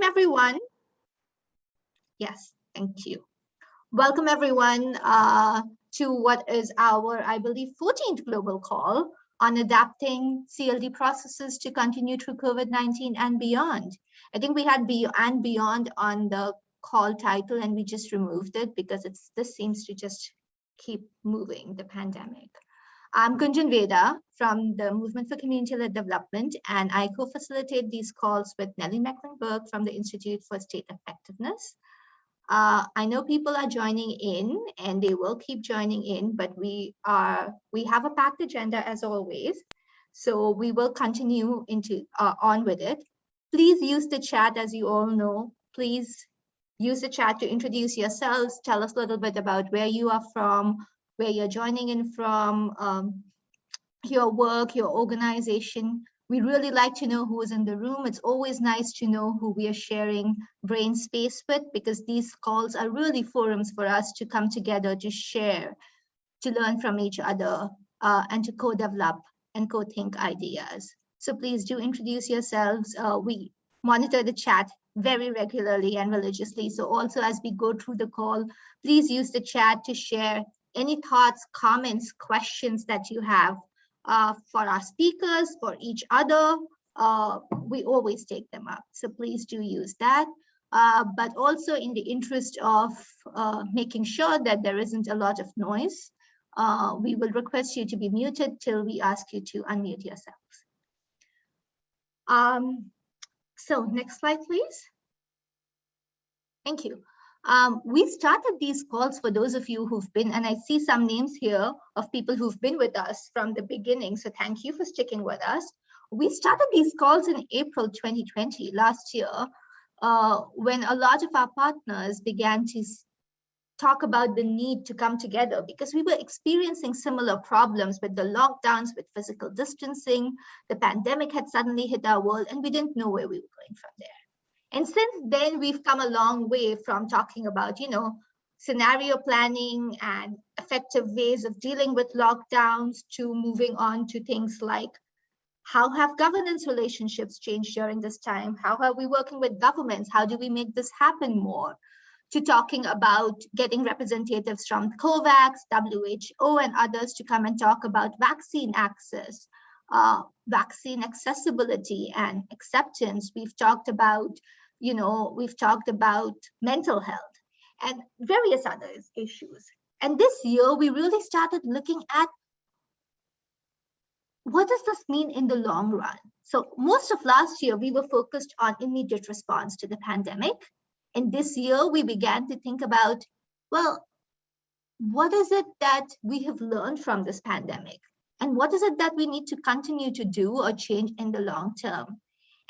everyone. Yes, thank you. Welcome everyone to what is our, I believe, 14th global call on adapting CLD processes to continue through COVID-19 and beyond. I think we had and beyond on the call title and we just removed it because this seems to just keep moving, the pandemic. I'm Gunjan Veda from the Movement for Community-Led Development, and I co-facilitate these calls with Nellie Mecklenburg from the Institute for State Effectiveness. I know people are joining in and they will keep joining in, but we have a packed agenda as always. So we will continue on with it. Please use the chat, as you all know. Please use the chat to introduce yourselves. Tell us a little bit about where you are from, where you're joining in from, your work, your organization. We really like to know who is in the room. It's always nice to know who we are sharing brain space with, because these calls are really forums for us to come together, to share, to learn from each other, and to co-develop and co-think ideas. So please do introduce yourselves. We monitor the chat very regularly and religiously. So also as we go through the call, please use the chat to share any thoughts, comments, questions that you have for our speakers, for each other. We always take them up. So please do use that. But also in the interest of making sure that there isn't a lot of noise, we will request you to be muted till we ask you to unmute yourselves. So next slide, please. Thank you. We started these calls for those of you who've been, and I see some names here of people who've been with us from the beginning. So thank you for sticking with us. We started these calls in April 2020, last year, when a lot of our partners began to talk about the need to come together because we were experiencing similar problems with the lockdowns, with physical distancing. The pandemic had suddenly hit our world and we didn't know where we were going from there. And since then, we've come a long way from talking about, scenario planning and effective ways of dealing with lockdowns to moving on to things like how have governance relationships changed during this time? How are we working with governments? How do we make this happen more? To talking about getting representatives from COVAX, WHO, and others to come and talk about vaccine access, vaccine accessibility and acceptance. We've talked about, mental health and various other issues. And this year, we really started looking at what does this mean in the long run? So most of last year, we were focused on immediate response to the pandemic. And this year, we began to think about, well, what is it that we have learned from this pandemic? And what is it that we need to continue to do or change in the long term?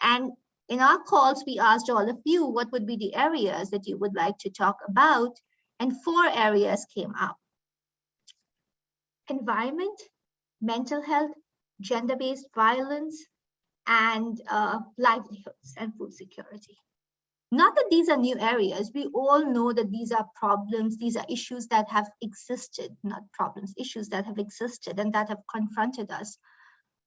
And in our calls, we asked all of you what would be the areas that you would like to talk about, and 4 areas came up: environment, mental health, gender-based violence, and livelihoods and food security. Not that these are new areas. We all know that these are problems, these are issues that have existed, not problems, issues that have existed and that have confronted us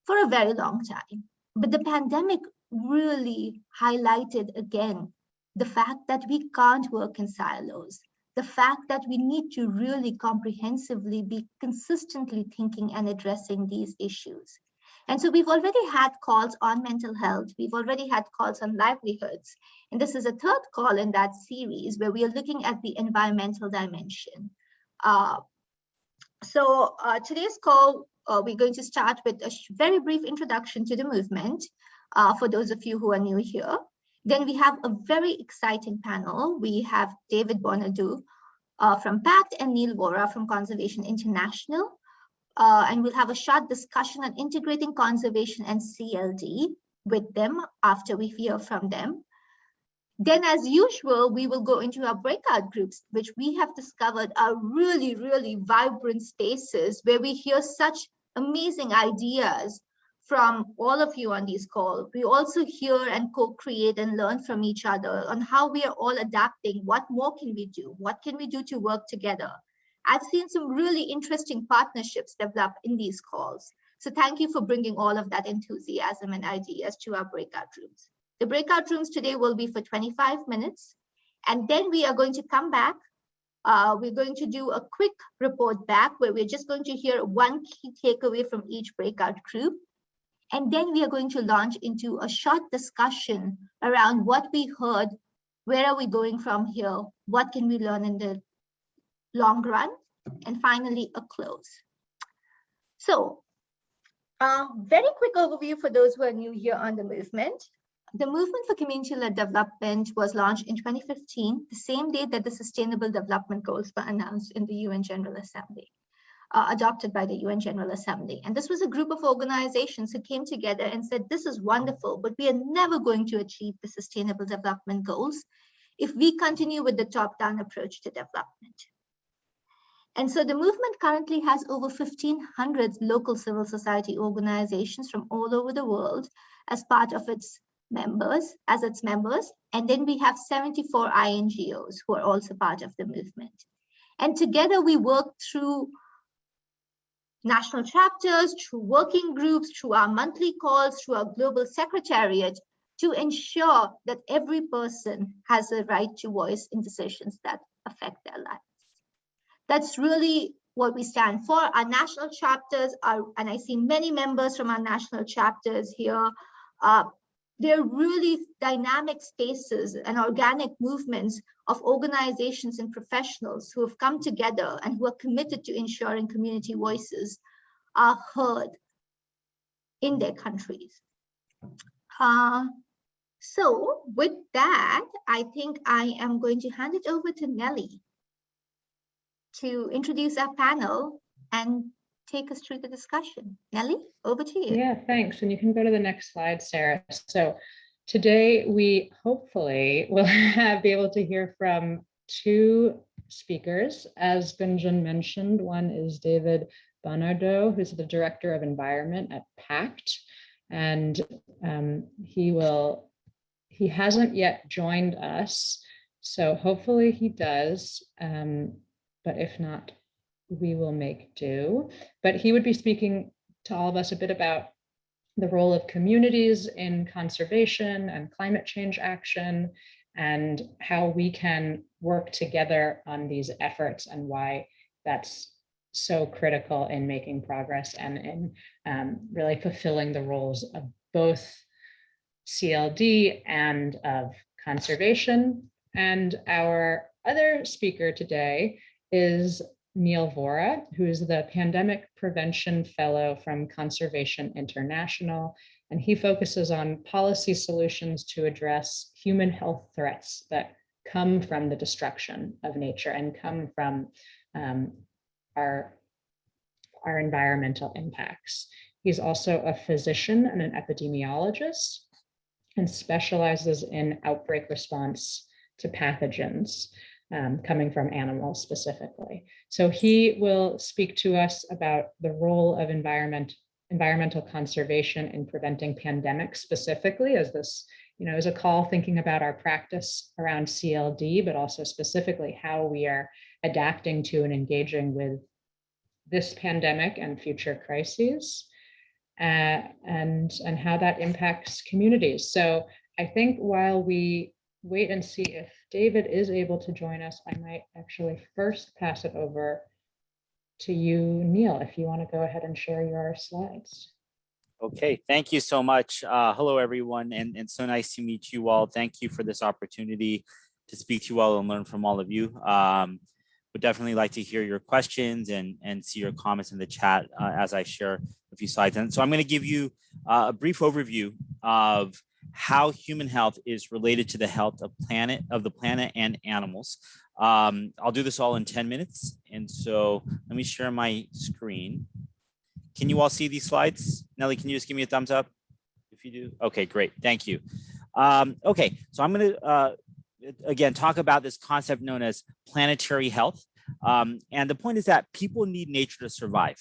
for a very long time. But the pandemic really highlighted again the fact that we can't work in silos, the fact that we need to really comprehensively be consistently thinking and addressing these issues. And so we've already had calls on mental health. We've already had calls on livelihoods. And this is a 3rd call in that series where we are looking at the environmental dimension. So today's call, we're going to start with a very brief introduction to the movement for those of you who are new here. Then we have a very exciting panel. We have David Bonadou from PACT and Neil Vora from Conservation International. And we'll have a short discussion on integrating conservation and CLD with them after we hear from them. Then, as usual, we will go into our breakout groups, which we have discovered are really, really vibrant spaces where we hear such amazing ideas from all of you on these calls. We also hear and co-create and learn from each other on how we are all adapting. What more can we do? What can we do to work together? I've seen some really interesting partnerships develop in these calls. So thank you for bringing all of that enthusiasm and ideas to our breakout rooms. The breakout rooms today will be for 25 minutes. And then we are going to come back. We're going to do a quick report back where we're just going to hear one key takeaway from each breakout group. And then we are going to launch into a short discussion around what we heard, where are we going from here, what can we learn in the long run, and finally a close. So very quick overview for those who are new here on the movement. The Movement for Community-Led Development was launched in 2015, the same day that the Sustainable Development Goals were announced in the UN General Assembly, adopted by the UN General Assembly. And this was a group of organizations who came together and said, this is wonderful, but we are never going to achieve the Sustainable Development Goals if we continue with the top-down approach to development. And so the movement currently has over 1,500 local civil society organizations from all over the world as part of its members, and then we have 74 INGOs who are also part of the movement. And together we work through national chapters, through working groups, through our monthly calls, through our global secretariat to ensure that every person has a right to voice in decisions that affect their lives. That's really what we stand for. Our national chapters are, and I see many members from our national chapters here, they're really dynamic spaces and organic movements of organizations and professionals who have come together and who are committed to ensuring community voices are heard in their countries. So with that, I think I am going to hand it over to Nelly to introduce our panel and take us through the discussion. Nelly, over to you. Yeah, thanks. And you can go to the next slide, Sarah. So today we hopefully will be able to hear from two speakers. As Gunjan mentioned, one is David Bonardo, who's the Director of Environment at PACT. And he hasn't yet joined us. So hopefully he does, but if not, we will make do. But he would be speaking to all of us a bit about the role of communities in conservation and climate change action, and how we can work together on these efforts and why that's so critical in making progress and in really fulfilling the roles of both CLD and of conservation. And our other speaker today is Neil Vora, who is the Pandemic Prevention Fellow from Conservation International, and he focuses on policy solutions to address human health threats that come from the destruction of nature and come from our environmental impacts. He's also a physician and an epidemiologist and specializes in outbreak response to pathogens coming from animals specifically. So he will speak to us about the role of environmental conservation in preventing pandemics specifically, as this is a call thinking about our practice around CLD, but also specifically how we are adapting to and engaging with this pandemic and future crises, and how that impacts communities. So I think while we wait and see if David is able to join us, I might actually first pass it over to you, Neil, if you want to go ahead and share your slides. Okay, thank you so much. Hello, everyone, and so nice to meet you all. Thank you for this opportunity to speak to you all and learn from all of you. Would definitely like to hear your questions and see your comments in the chat as I share a few slides. And so I'm going to give you a brief overview of how human health is related to the health of the planet and animals. I'll do this all in 10 minutes. And so let me share my screen. Can you all see these slides? Nelly, can you just give me a thumbs up if you do? Okay, great. Thank you. Okay, so I'm going to, again, talk about this concept known as planetary health. And the point is that people need nature to survive.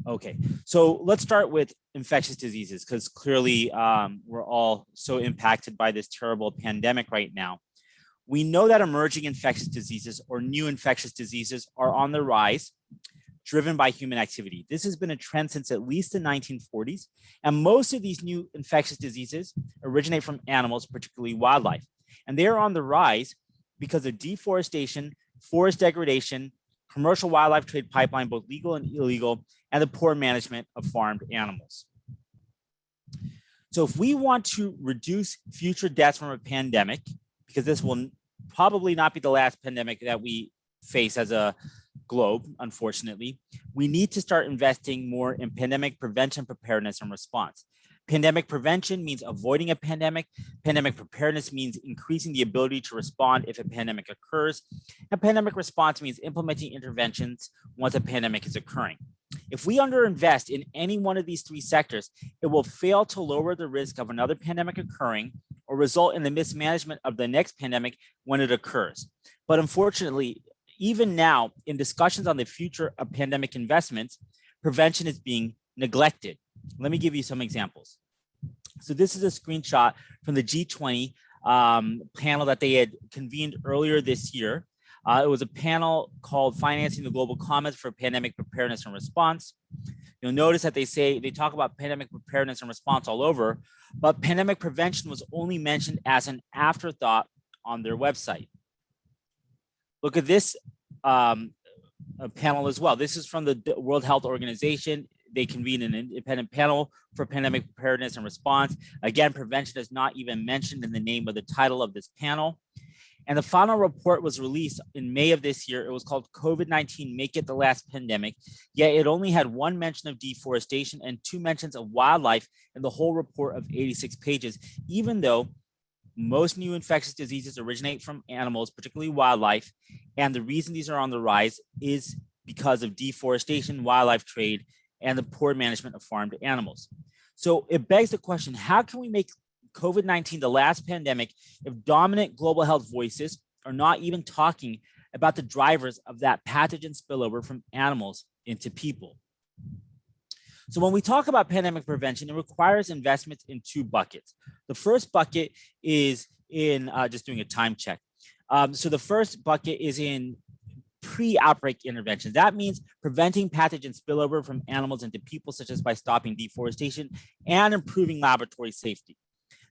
Okay, so let's start with infectious diseases, because clearly we're all so impacted by this terrible pandemic right now. We know that emerging infectious diseases or new infectious diseases are on the rise, driven by human activity. This has been a trend since at least the 1940s, and most of these new infectious diseases originate from animals, particularly wildlife. And they are on the rise because of deforestation, forest degradation, commercial wildlife trade pipeline, both legal and illegal, and the poor management of farmed animals. So if we want to reduce future deaths from a pandemic, because this will probably not be the last pandemic that we face as a globe, unfortunately, we need to start investing more in pandemic prevention, preparedness, and response. Pandemic prevention means avoiding a pandemic. Pandemic preparedness means increasing the ability to respond if a pandemic occurs. And pandemic response means implementing interventions once a pandemic is occurring. If we underinvest in any one of these three sectors, it will fail to lower the risk of another pandemic occurring or result in the mismanagement of the next pandemic when it occurs. But unfortunately, even now, in discussions on the future of pandemic investments, prevention is being neglected. Let me give you some examples. So this is a screenshot from the G20 panel that they had convened earlier this year. It was a panel called Financing the Global Commons for Pandemic Preparedness and Response. You'll notice that they talk about pandemic preparedness and response all over, but pandemic prevention was only mentioned as an afterthought on their website. Look at this panel as well. This is from the World Health Organization. They convened an independent panel for pandemic preparedness and response. Again, prevention is not even mentioned in the name of the title of this panel. And the final report was released in May of this year. It was called COVID-19 Make It the Last Pandemic, yet it only had one mention of deforestation and 2 mentions of wildlife in the whole report of 86 pages, even though most new infectious diseases originate from animals, particularly wildlife. And the reason these are on the rise is because of deforestation, wildlife trade, and the poor management of farmed animals. So it begs the question, how can we make COVID-19 the last pandemic if dominant global health voices are not even talking about the drivers of that pathogen spillover from animals into people? So when we talk about pandemic prevention, it requires investments in 2 buckets. The first bucket is in just doing a time check. So the first bucket is in pre-outbreak intervention. That means preventing pathogen spillover from animals into people, such as by stopping deforestation and improving laboratory safety.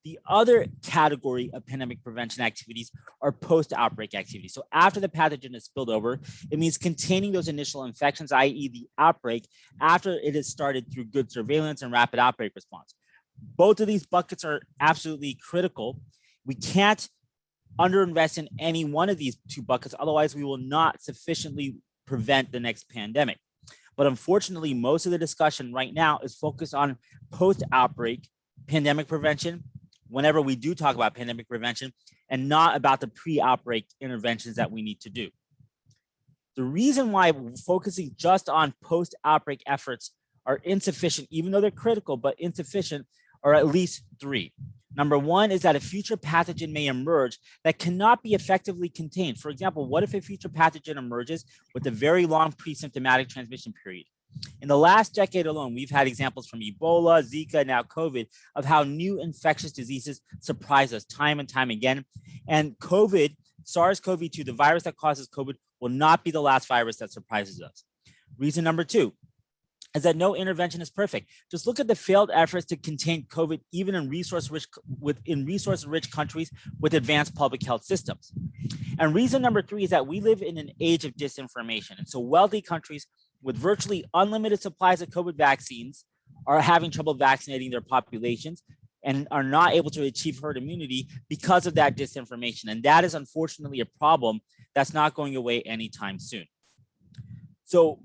The other category of pandemic prevention activities are post-outbreak activities. So after the pathogen is spilled over, it means containing those initial infections, i.e. the outbreak, after it has started through good surveillance and rapid outbreak response. Both of these buckets are absolutely critical. We can't underinvest in any one of these 2 buckets, otherwise we will not sufficiently prevent the next pandemic. But unfortunately, most of the discussion right now is focused on post-outbreak pandemic prevention, whenever we do talk about pandemic prevention, and not about the pre-outbreak interventions that we need to do. The reason why focusing just on post-outbreak efforts are insufficient, even though they're critical, but insufficient, are at least 3. Number 1 is that a future pathogen may emerge that cannot be effectively contained. For example, what if a future pathogen emerges with a very long pre-symptomatic transmission period? In the last decade alone, we've had examples from Ebola, Zika, now COVID, of how new infectious diseases surprise us time and time again. And COVID, SARS-CoV-2, the virus that causes COVID, will not be the last virus that surprises us. Reason number 2 is that no intervention is perfect. Just look at the failed efforts to contain COVID, even in resource-rich countries with advanced public health systems. And reason number 3 is that we live in an age of disinformation. And so wealthy countries with virtually unlimited supplies of COVID vaccines are having trouble vaccinating their populations and are not able to achieve herd immunity because of that disinformation. And that is unfortunately a problem that's not going away anytime soon. So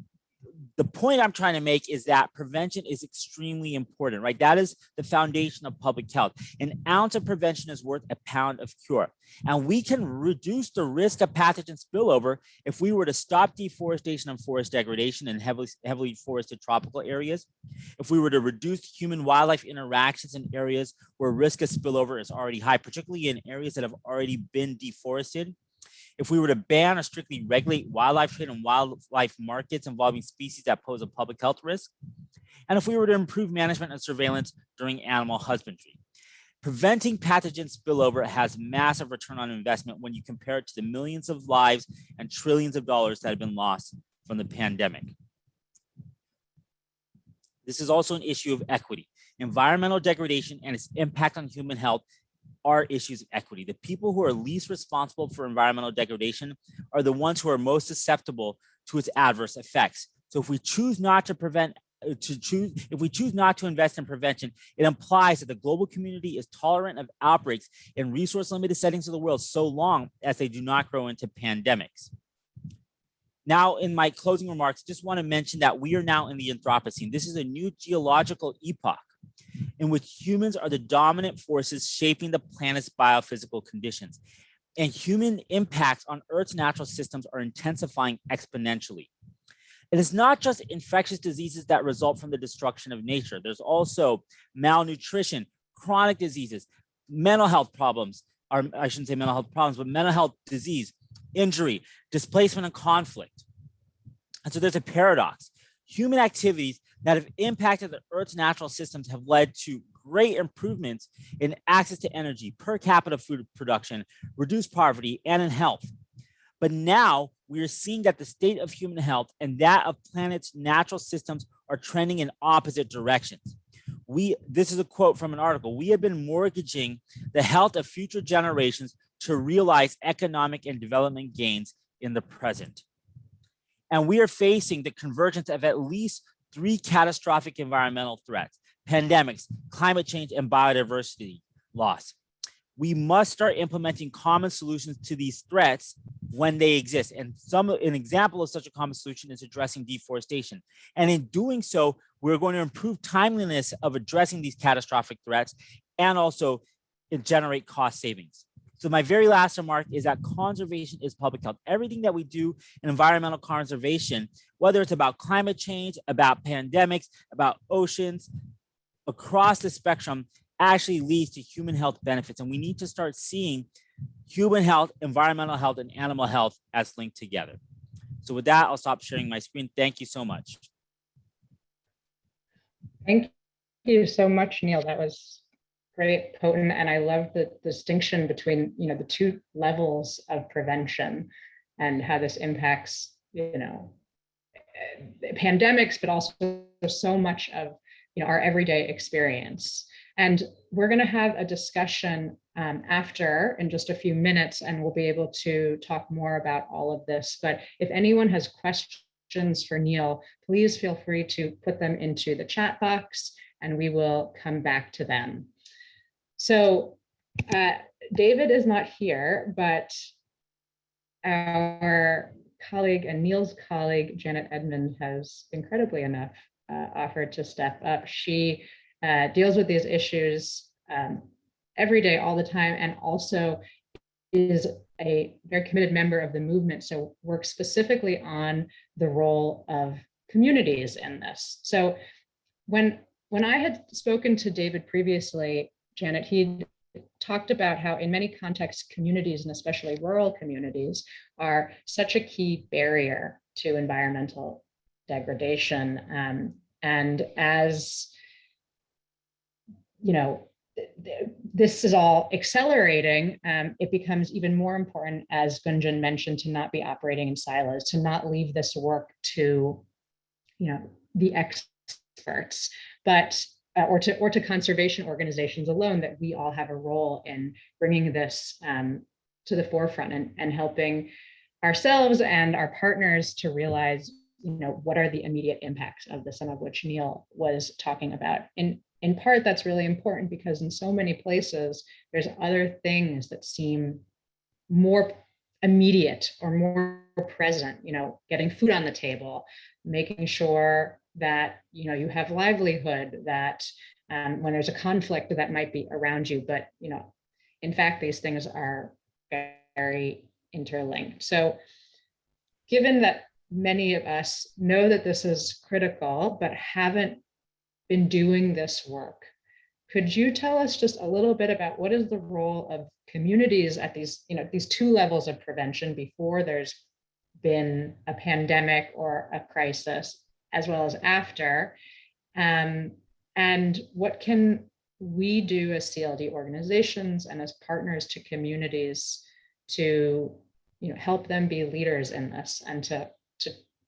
the point I'm trying to make is that prevention is extremely important, right? That is the foundation of public health. An ounce of prevention is worth a pound of cure. And we can reduce the risk of pathogen spillover if we were to stop deforestation and forest degradation in heavily forested tropical areas, if we were to reduce human-wildlife interactions in areas where risk of spillover is already high, particularly in areas that have already been deforested, if we were to ban or strictly regulate wildlife trade and wildlife markets involving species that pose a public health risk, and if we were to improve management and surveillance during animal husbandry. Preventing pathogen spillover has massive return on investment when you compare it to the millions of lives and trillions of dollars that have been lost from the pandemic. This is also an issue of equity. Environmental degradation and its impact on human health are issues of equity. The people who are least responsible for environmental degradation are the ones who are most susceptible to its adverse effects. So if we choose not to if we choose not to invest in prevention, it implies that the global community is tolerant of outbreaks in resource limited settings of the world so long as they do not grow into pandemics. Now, in my closing remarks, just want to mention that we are now in the Anthropocene. This is a new geological epoch in which humans are the dominant forces shaping the planet's biophysical conditions. And human impacts on Earth's natural systems are intensifying exponentially. It is not just infectious diseases that result from the destruction of nature. There's also malnutrition, chronic diseases, mental health problems, or I shouldn't say mental health problems, but mental health disease, injury, displacement, and conflict. And so there's a paradox. Human activities that have impacted the Earth's natural systems have led to great improvements in access to energy, per capita food production, reduced poverty, and in health. But now we are seeing that the state of human health and that of planet's natural systems are trending in opposite directions. This is a quote from an article. We have been mortgaging the health of future generations to realize economic and development gains in the present. And we are facing the convergence of at least 3 catastrophic environmental threats: pandemics, climate change, and biodiversity loss. We must start implementing common solutions to these threats when they exist. And an example of such a common solution is addressing deforestation. And in doing so, we're going to improve timeliness of addressing these catastrophic threats and also generate cost savings. So my very last remark is that conservation is public health. Everything that we do in environmental conservation, whether it's about climate change, about pandemics, about oceans, across the spectrum, actually leads to human health benefits. And we need to start seeing human health, environmental health, and animal health as linked together. So with that, I'll stop sharing my screen. Thank you so much. Thank you so much, Neil. That was great, potent, and I love the distinction between the 2 levels of prevention and how this impacts pandemics, but also so much of our everyday experience. And we're going to have a discussion after in just a few minutes, and we'll be able to talk more about all of this. But if anyone has questions for Neil, please feel free to put them into the chat box and we will come back to them. So David is not here, but our colleague and Neil's colleague, Janet Edmond, has incredibly enough offered to step up. She deals with these issues every day, all the time, and also is a very committed member of the movement. So works specifically on the role of communities in this. So when I had spoken to David previously, Janet, he talked about how in many contexts, communities, and especially rural communities, are such a key barrier to environmental degradation. And as this is all accelerating, it becomes even more important, as Gunjan mentioned, to not be operating in silos, to not leave this work to the experts, but or to conservation organizations alone, that we all have a role in bringing this to the forefront and helping ourselves and our partners to realize, what are the immediate impacts of this, some of which Neil was talking about. In part, that's really important because in so many places, there's other things that seem more immediate or more present, getting food on the table, making sure that you have livelihood, that when there's a conflict that might be around you, but in fact these things are very interlinked. So given that many of us know that this is critical but haven't been doing this work, could you tell us just a little bit about what is the role of communities at these 2 levels of prevention before there's been a pandemic or a crisis, as well as after, and what can we do as CLD organizations and as partners to communities to help them be leaders in this and to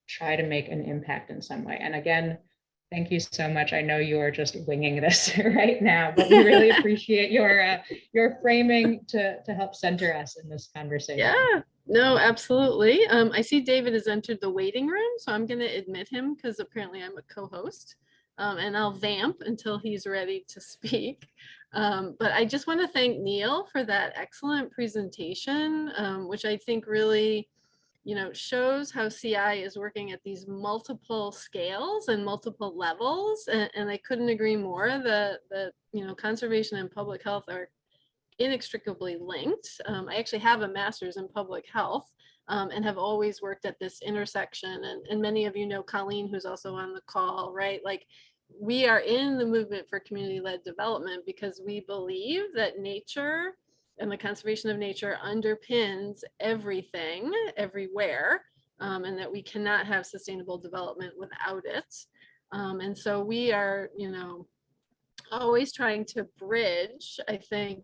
try to make an impact in some way? And again, Thank you so much. I know you're just winging this right now, but we really appreciate your framing to help center us in this conversation. Yeah, no, absolutely. I see David has entered the waiting room, so I'm going to admit him because apparently I'm a co-host, and I'll vamp until he's ready to speak. But I just want to thank Neil for that excellent presentation, which I think really, shows how CI is working at these multiple scales and multiple levels. And I couldn't agree more that conservation and public health are inextricably linked. I actually have a master's in public health, and have always worked at this intersection. And many of you know Colleen, who's also on the call, right? Like, we are in the movement for community-led development because we believe that nature and the conservation of nature underpins everything, everywhere, and that we cannot have sustainable development without it. And so we are, always trying to bridge, I think,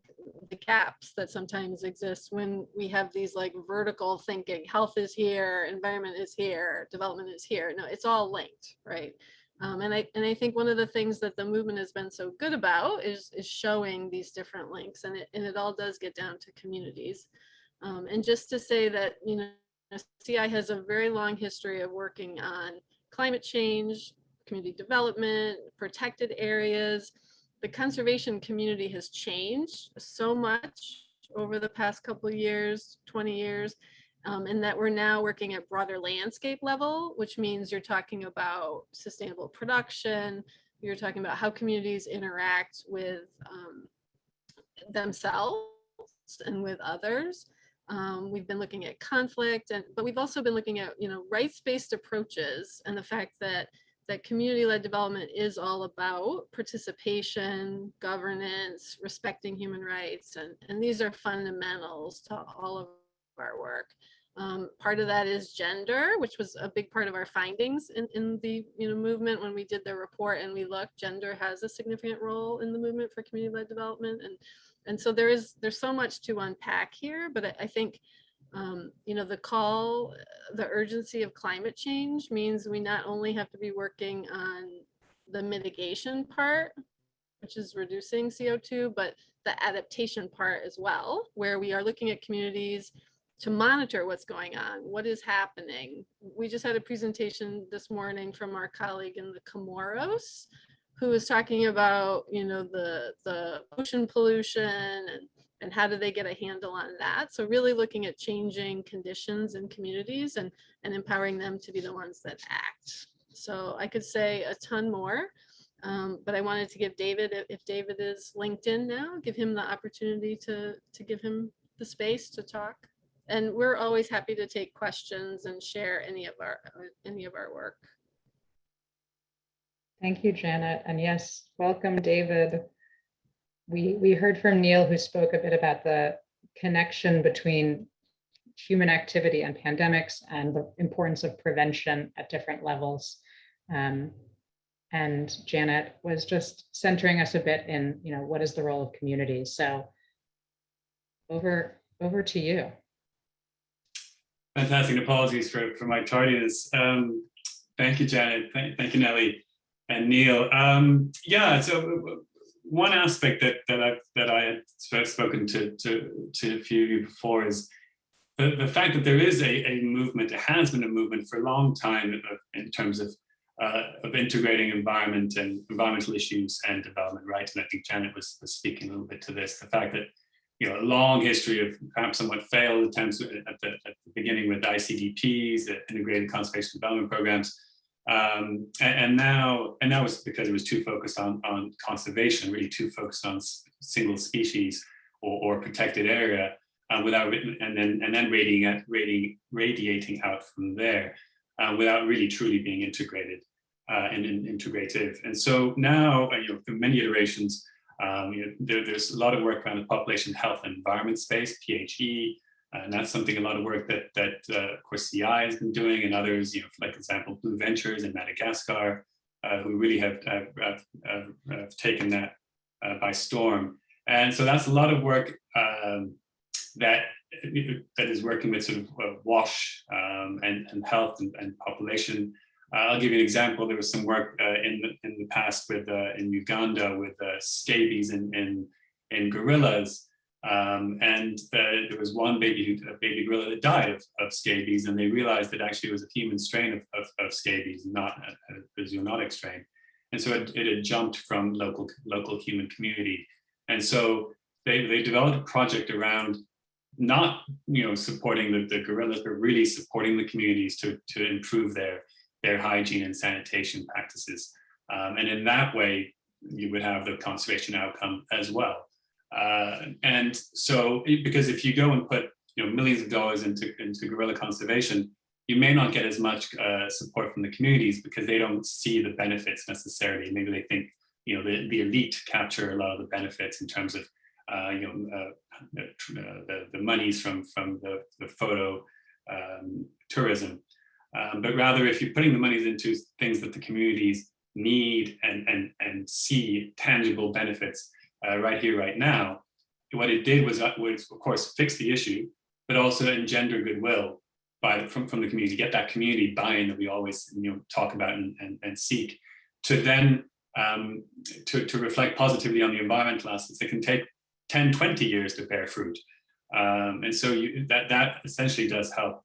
the gaps that sometimes exist when we have these like vertical thinking. Health is here, environment is here, development is here. No, it's all linked, right? And I think one of the things that the movement has been so good about is showing these different links, and it all does get down to communities. And just to say that, CI has a very long history of working on climate change, community development, protected areas. The conservation community has changed so much over the past couple of years, 20 years, and that we're now working at broader landscape level, which means you're talking about sustainable production, you're talking about how communities interact with themselves and with others. We've been looking at conflict, but we've also been looking at, rights-based approaches, and the fact that community-led development is all about participation, governance, respecting human rights, and these are fundamentals to all of our work. Part of that is gender, which was a big part of our findings in the movement when we did the report, and we looked, gender has a significant role in the movement for community-led development, and so there's so much to unpack here, but I think the call, the urgency of climate change means we not only have to be working on the mitigation part, which is reducing CO2, but the adaptation part as well, where we are looking at communities to monitor what's going on, what is happening. We just had a presentation this morning from our colleague in the Comoros, who was talking about, the ocean pollution and how do they get a handle on that. So really looking at changing conditions in communities and empowering them to be the ones that act. So I could say a ton more, but I wanted to give David, if David is linked in now, give him the opportunity to give him the space to talk. And we're always happy to take questions and share any of our work. Thank you, Janet. And yes, welcome, David. We heard from Neil, who spoke a bit about the connection between human activity and pandemics and the importance of prevention at different levels. And Janet was just centering us a bit in, what is the role of communities? So over to you. Fantastic. Apologies for my tardiness. Thank you, Janet. Thank you, Nellie and Neil. So one aspect that I had spoken to a few of you before is the fact that there is a movement. It has been a movement for a long time in terms of integrating environment and environmental issues and development rights. And I think Janet was speaking a little bit to this. The fact that a long history of perhaps somewhat failed attempts at the beginning with ICDPs, the integrated conservation development programs. And now it's because it was too focused on conservation, really too focused on single species or protected area, without and then radiating out from there, without really truly being integrated and integrative. And so now, through many iterations, there's a lot of work around the population health and environment space, PHE. And that's something, a lot of work that of course CI has been doing, and others, like example, Blue Ventures in Madagascar, who really have taken that by storm. And so that's a lot of work that is working with sort of WASH and health and population I'll give you an example. There was some work in the past with in Uganda with scabies in gorillas, and there was one baby gorilla that died of scabies, and they realized that actually it was a human strain of scabies, not a zoonotic strain, and so it had jumped from local human community, and so they developed a project around not supporting the gorillas, but really supporting the communities to improve their hygiene and sanitation practices. And in that way, you would have the conservation outcome as well. And so, because if you go and put millions of dollars into gorilla conservation, you may not get as much support from the communities because they don't see the benefits necessarily. Maybe they think the elite capture a lot of the benefits in terms of the monies from the photo tourism. But rather, if you're putting the monies into things that the communities need and see tangible benefits right here, right now, what it did was of course fix the issue, but also engender goodwill from the community, get that community buy-in that we always talk about and seek, to then to reflect positively on the environmental assets that can take 10, 20 years to bear fruit. And so that essentially does help.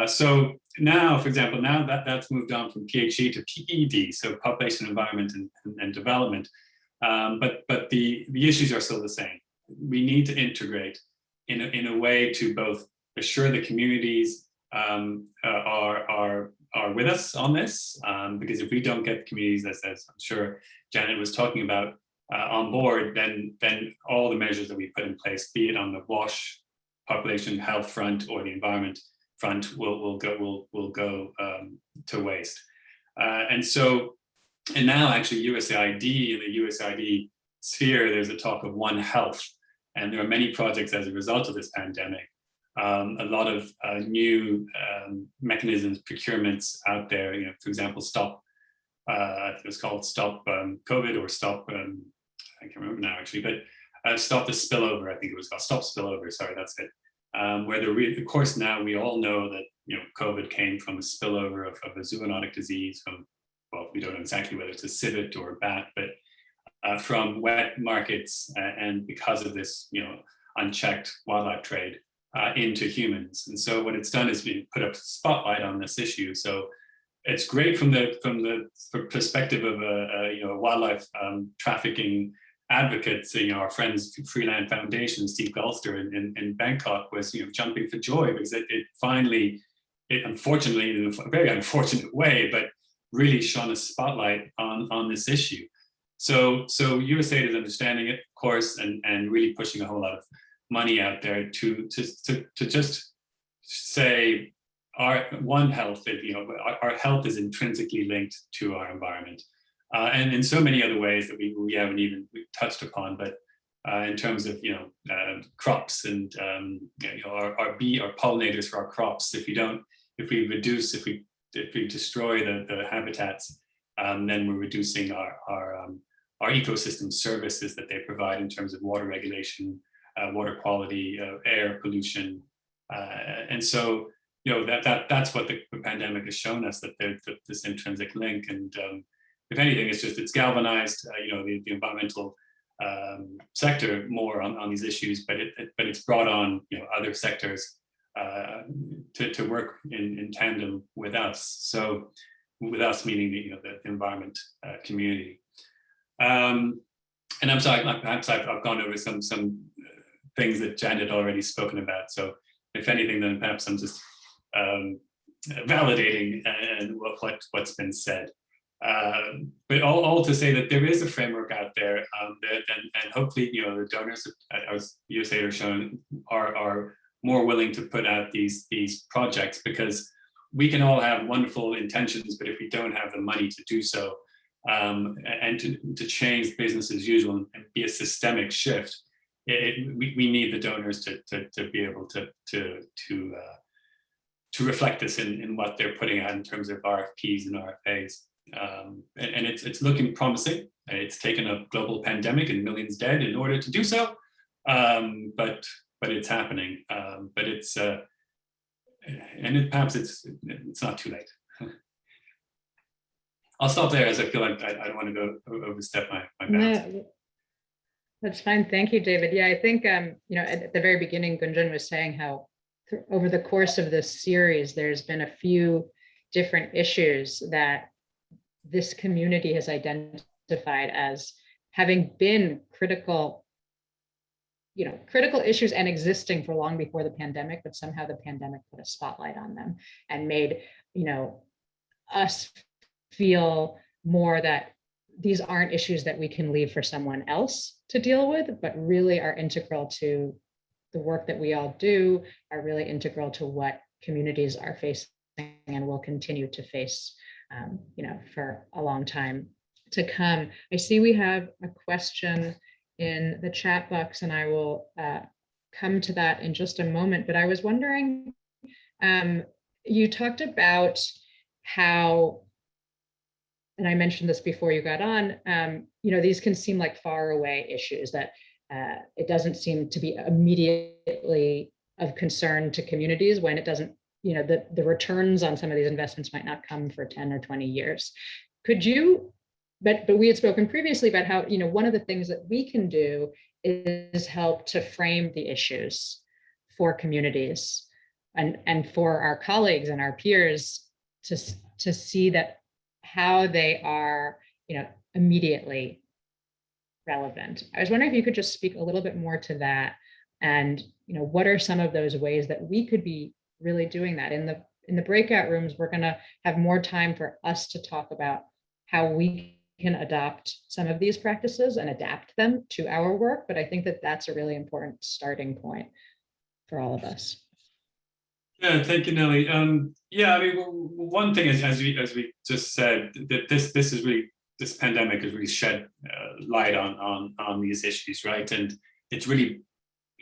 So now, for example, now that's moved on from PHE to PED, so population, environment, and development. But the issues are still the same. We need to integrate in a way to both assure the communities are with us on this, because if we don't get the communities, as I'm sure Janet was talking about, on board, then all the measures that we put in place, be it on the WASH, population health front, or the environment front, will go to waste. And now actually USAID, in the USAID sphere, there's a talk of One Health, and there are many projects as a result of this pandemic. A lot of new mechanisms, procurements out there. For example, it was called Stop COVID, or Stop. I can't remember now actually, but Stop the Spillover. I think it was called Stop Spillover. Sorry, that's it. Where of course now we all know that COVID came from a spillover of a zoonotic disease from, well, we don't know exactly whether it's a civet or a bat, but from wet markets, and because of this unchecked wildlife trade into humans. And so what it's done is we put a spotlight on this issue. So it's great from the perspective of a wildlife trafficking advocates. Our friends Freeland Foundation, Steve Galster in Bangkok was jumping for joy because it finally, unfortunately, in a very unfortunate way, but really shone a spotlight on this issue. So USAID is understanding it, of course, and really pushing a whole lot of money out there to just say our One Health, our health is intrinsically linked to our environment, and in so many other ways that we haven't even touched upon. But in terms of crops and our pollinators for our crops, if we destroy the habitats, then we're reducing our ecosystem services that they provide in terms of water regulation, water quality, air pollution, and so that's what the pandemic has shown us, that there's this intrinsic link. And if anything, it's galvanized the environmental sector more on these issues, but it's brought on other sectors to work in tandem with us. So with us meaning the environment community. And I'm sorry, perhaps I've gone over some things that Janet had already spoken about. So if anything, then perhaps I'm just validating and what's been said. But all to say that there is a framework out there, and hopefully the donors, as USAID are showing, are more willing to put out these projects, because we can all have wonderful intentions, but if we don't have the money to do so, and to change business as usual and be a systemic shift, we need the donors to be able to reflect this in what they're putting out in terms of RFPs and RFAs. And it's looking promising. It's taken a global pandemic and millions dead in order to do so, but it's happening. But it's perhaps it's not too late. I'll stop there as I feel like I don't want to go overstep my bounds. No, that's fine. Thank you, David. Yeah, I think, at the very beginning, Gunjan was saying how over the course of this series, there's been a few different issues that this community has identified as having been critical issues and existing for long before the pandemic, but somehow the pandemic put a spotlight on them and made, us feel more that these aren't issues that we can leave for someone else to deal with, but really are integral to the work that we all do, are really integral to what communities are facing and will continue to face, for a long time to come. I see we have a question in the chat box, and I will come to that in just a moment. But I was wondering, you talked about how, and I mentioned this before you got on, these can seem like far away issues that it doesn't seem to be immediately of concern to communities when it doesn't, the returns on some of these investments might not come for 10 or 20 years. Could you, but we had spoken previously about how, one of the things that we can do is help to frame the issues for communities and for our colleagues and our peers to see that how they are, immediately relevant. I was wondering if you could just speak a little bit more to that, and what are some of those ways that we could be really doing that. In the breakout rooms, we're going to have more time for us to talk about how we can adopt some of these practices and adapt them to our work, but I think that that's a really important starting point for all of us. Yeah, thank you, Nellie. One thing is, as we just said, that this pandemic has really shed light on these issues, right? And it's really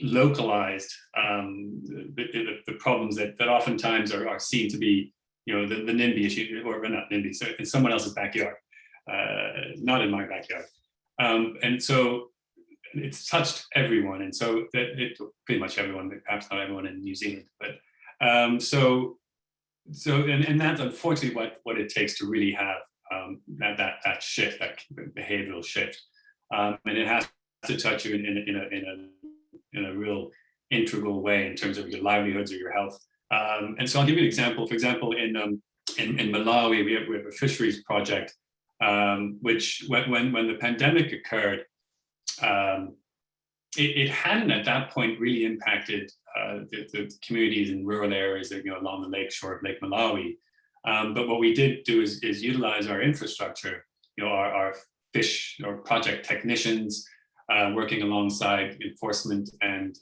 localized the problems that oftentimes are seen to be, the NIMBY issue, or not NIMBY, so in someone else's backyard, not in my backyard. And so it's touched everyone, and so pretty much everyone, but perhaps not everyone in New Zealand, but. And that's unfortunately what it takes to really have that shift, that behavioral shift, and it has to touch you in a real integral way in terms of your livelihoods or your health. And so I'll give you an example. For example, in Malawi, we have a fisheries project, which when the pandemic occurred, it hadn't at that point really impacted the communities in rural areas that, along the lake shore of Lake Malawi. But what we did do is utilize our infrastructure, our fish or project technicians working alongside enforcement and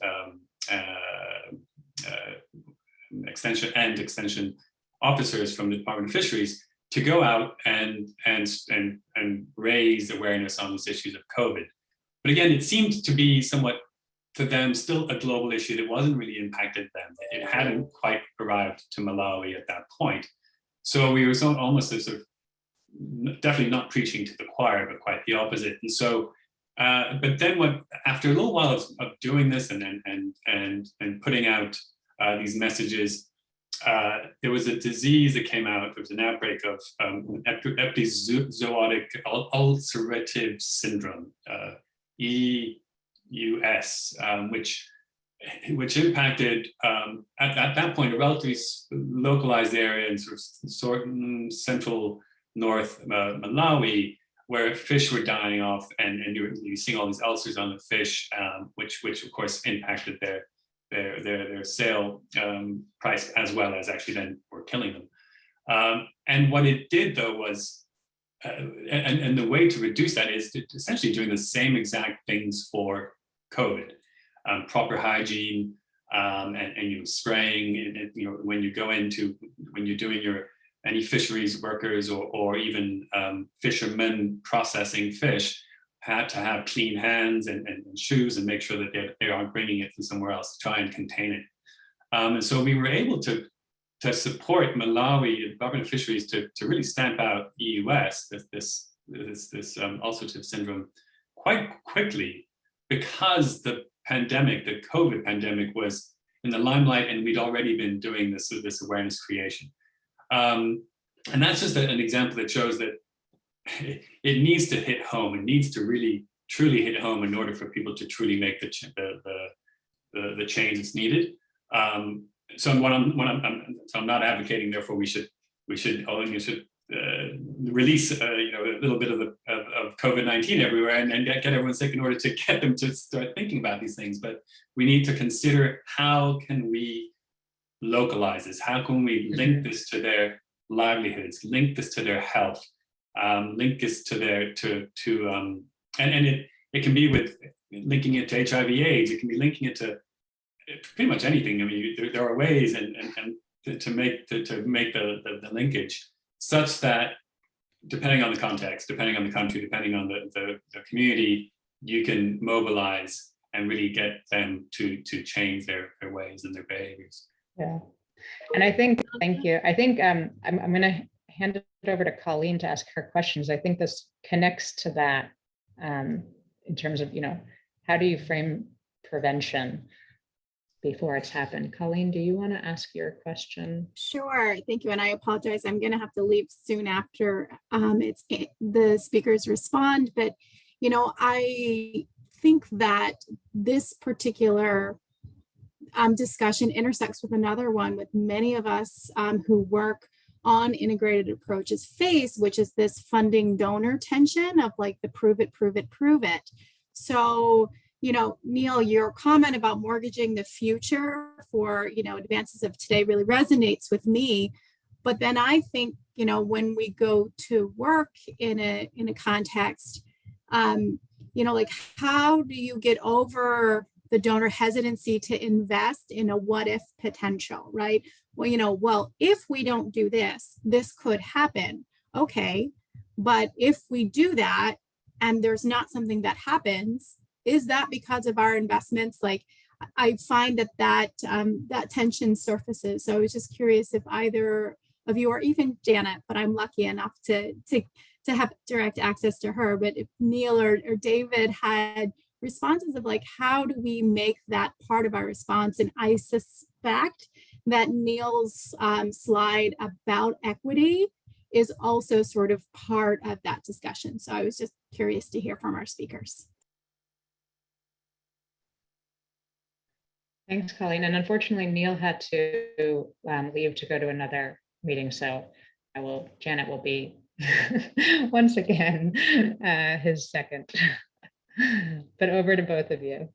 extension officers from the Department of Fisheries to go out and raise awareness on these issues of COVID. But again, it seemed to be somewhat, for them, still a global issue that wasn't really impacted them. It hadn't quite arrived to Malawi at that point. So we were almost sort of definitely not preaching to the choir, but quite the opposite. And so, but then after a little while of doing this and putting out these messages, there was a disease that came out. There was an outbreak of epizootic ulcerative syndrome, EUS, which impacted at that point a relatively localized area in sort of central north Malawi, where fish were dying off, and you're seeing all these ulcers on the fish, which of course impacted their sale price, as well as actually then were killing them. And what it did though was, and the way to reduce that is to essentially doing the same exact things for COVID, proper hygiene, and spraying. When you're doing any fisheries workers or even fishermen processing fish, had to have clean hands and shoes and make sure that they aren't bringing it from somewhere else to try and contain it. And so we were able to support Malawi, Department of Fisheries, to really stamp out EUS, this ulcerative syndrome, quite quickly, because the COVID pandemic, was in the limelight, and we'd already been doing this awareness creation. And that's just an example that shows that it needs to hit home. It needs to really truly hit home in order for people to truly make the change that's needed. So I'm not advocating. Therefore, we should release a little bit of COVID-19 everywhere and get everyone sick in order to get them to start thinking about these things. But we need to consider, how can we localize this? How can we link this to their livelihoods, link this to their health, link this to their and it can be with linking it to HIV/AIDS. It can be linking it to pretty much anything. I mean, there are ways and to make the linkage such that, depending on the context, depending on the country, depending on the community, you can mobilize and really get them to change their ways and their behaviors. Yeah, and I think, thank you. I think I'm going to hand it over to Colleen to ask her questions. I think this connects to that in terms of, how do you frame prevention before it's happened? Colleen, do you want to ask your question? Sure, thank you. And I apologize, I'm going to have to leave soon after the speakers respond. But, I think that this particular discussion intersects with another one with many of us who work on integrated approaches face, which is this funding donor tension of like the prove it, prove it, prove it. So, Neil, your comment about mortgaging the future for, advances of today really resonates with me. But then I think, when we go to work in a context, like, how do you get over the donor hesitancy to invest in a what if potential, right? Well, if we don't do this, this could happen. Okay, but if we do that and there's not something that happens, is that because of our investments? Like, I find that tension surfaces. So I was just curious if either of you, or even Janet, but I'm lucky enough to have direct access to her, but if Neil or David had responses of like, how do we make that part of our response? And I suspect that Neil's slide about equity is also sort of part of that discussion. So I was just curious to hear from our speakers. Thanks, Colleen. And unfortunately, Neil had to leave to go to another meeting. So Janet will be once again his second. But over to both of you.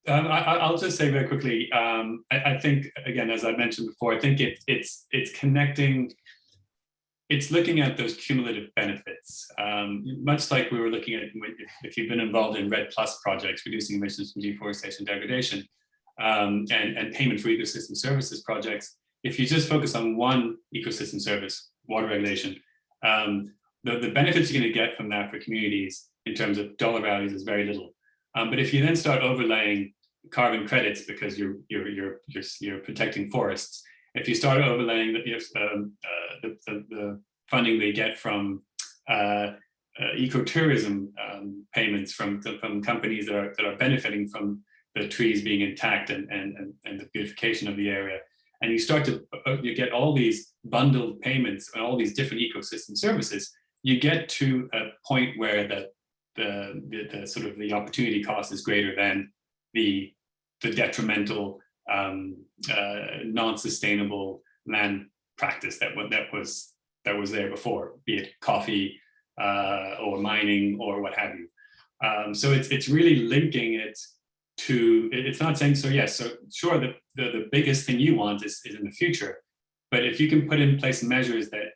I'll just say very quickly, I think, again, as I mentioned before, I think it's connecting, it's looking at those cumulative benefits, much like we were looking at if you've been involved in REDD+ projects, reducing emissions from deforestation degradation, and payment for ecosystem services projects. If you just focus on one ecosystem service, water regulation, the benefits you're going to get from that for communities in terms of dollar values is very little. But if you then start overlaying carbon credits because you're protecting forests, if you start overlaying the funding they get from ecotourism payments from companies that are benefiting from the trees being intact and the beautification of the area, and you start to you get all these bundled payments and all these different ecosystem services, you get to a point where the sort of the opportunity cost is greater than the detrimental non-sustainable land practice that was there before, be it coffee or mining or what have you. So it's really linking it to, it's not saying, so yes, so sure, the biggest thing you want is in the future, but if you can put in place measures that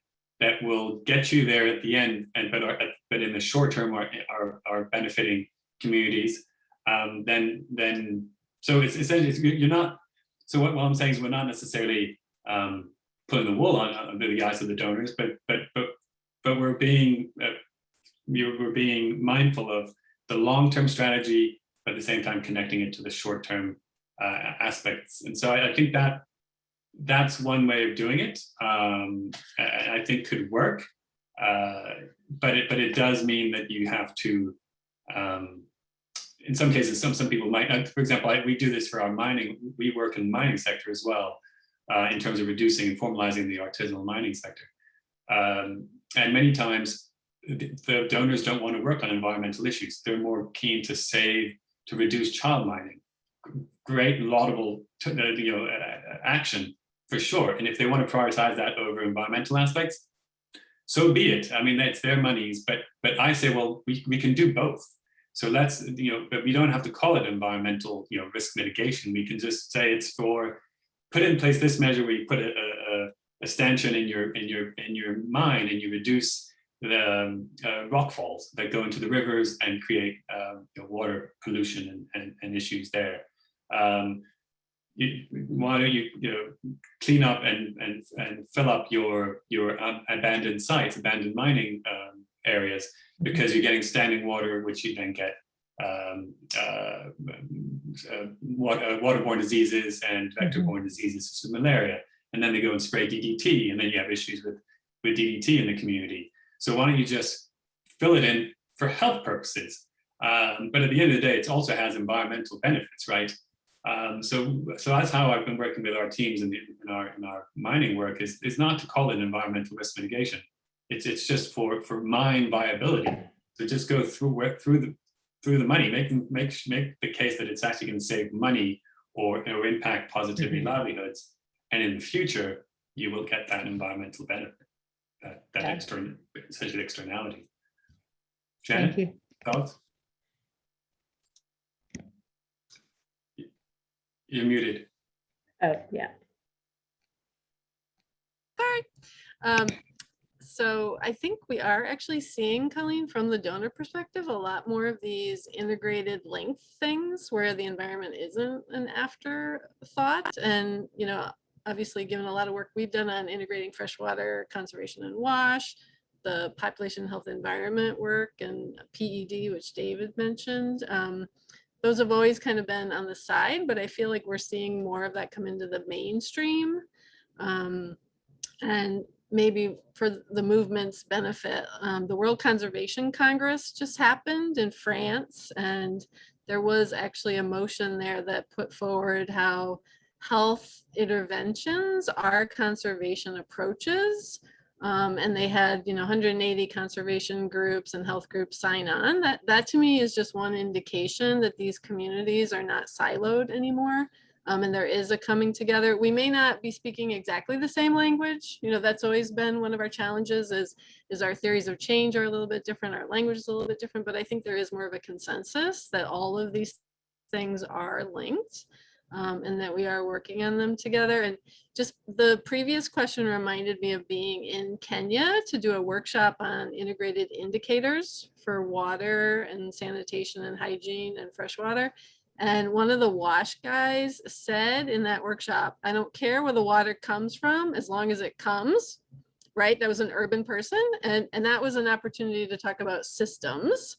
will get you there at the end, but in the short term are benefiting communities, then so it's essentially, you're not, so what I'm saying is we're not necessarily putting the wool on the eyes of the donors, but we're being mindful of the long-term strategy, but at the same time connecting it to the short-term aspects. And so I think that's one way of doing it. I think could work, but it does mean that you have to, in some cases, some people might, for example, we do this for our mining, we work in the mining sector as well, in terms of reducing and formalizing the artisanal mining sector. and many times the donors don't want to work on environmental issues. They're more keen to save, to reduce child mining. Great, laudable, action for sure. And if they want to prioritize that over environmental aspects, so be it. I mean, it's their monies, but I say, well, we can do both. So let's, but we don't have to call it environmental, risk mitigation. We can just say it's for, put in place this measure where you put a stanchion in your mine and you reduce the rock falls that go into the rivers and create water pollution and issues there. Why don't you clean up and fill up your abandoned sites, abandoned mining areas, because you're getting standing water, which you then get waterborne diseases and vector-borne diseases such as malaria, and then they go and spray DDT, and then you have issues with DDT in the community. So why don't you just fill it in for health purposes? But at the end of the day, it also has environmental benefits, right? So that's how I've been working with our teams in our mining work, is not to call it environmental risk mitigation. It's just for mine viability. So just go through the money, make the case that it's actually going to save money or impact positively livelihoods, and in the future you will get that environmental benefit, that essentially externality. Janet, Thank you. thoughts? You're muted. Oh, yeah. Sorry. So I think we are actually seeing, Colleen, from the donor perspective, a lot more of these integrated length things where the environment isn't an afterthought. And, obviously given a lot of work we've done on integrating freshwater conservation and WASH, the population health environment work and PED, which David mentioned, those have always kind of been on the side, but I feel like we're seeing more of that come into the mainstream. And maybe for the movement's benefit, the World Conservation Congress just happened in France, and there was actually a motion there that put forward how health interventions are conservation approaches. And they had 180 conservation groups and health groups sign on. That to me is just one indication that these communities are not siloed anymore. And there is a coming together. We may not be speaking exactly the same language. That's always been one of our challenges, is our theories of change are a little bit different, our language is a little bit different, but I think there is more of a consensus that all of these things are linked. And that we are working on them together. And just the previous question reminded me of being in Kenya to do a workshop on integrated indicators for water and sanitation and hygiene and freshwater. And one of the WASH guys said in that workshop, I don't care where the water comes from as long as it comes, right? That was an urban person. And that was an opportunity to talk about systems,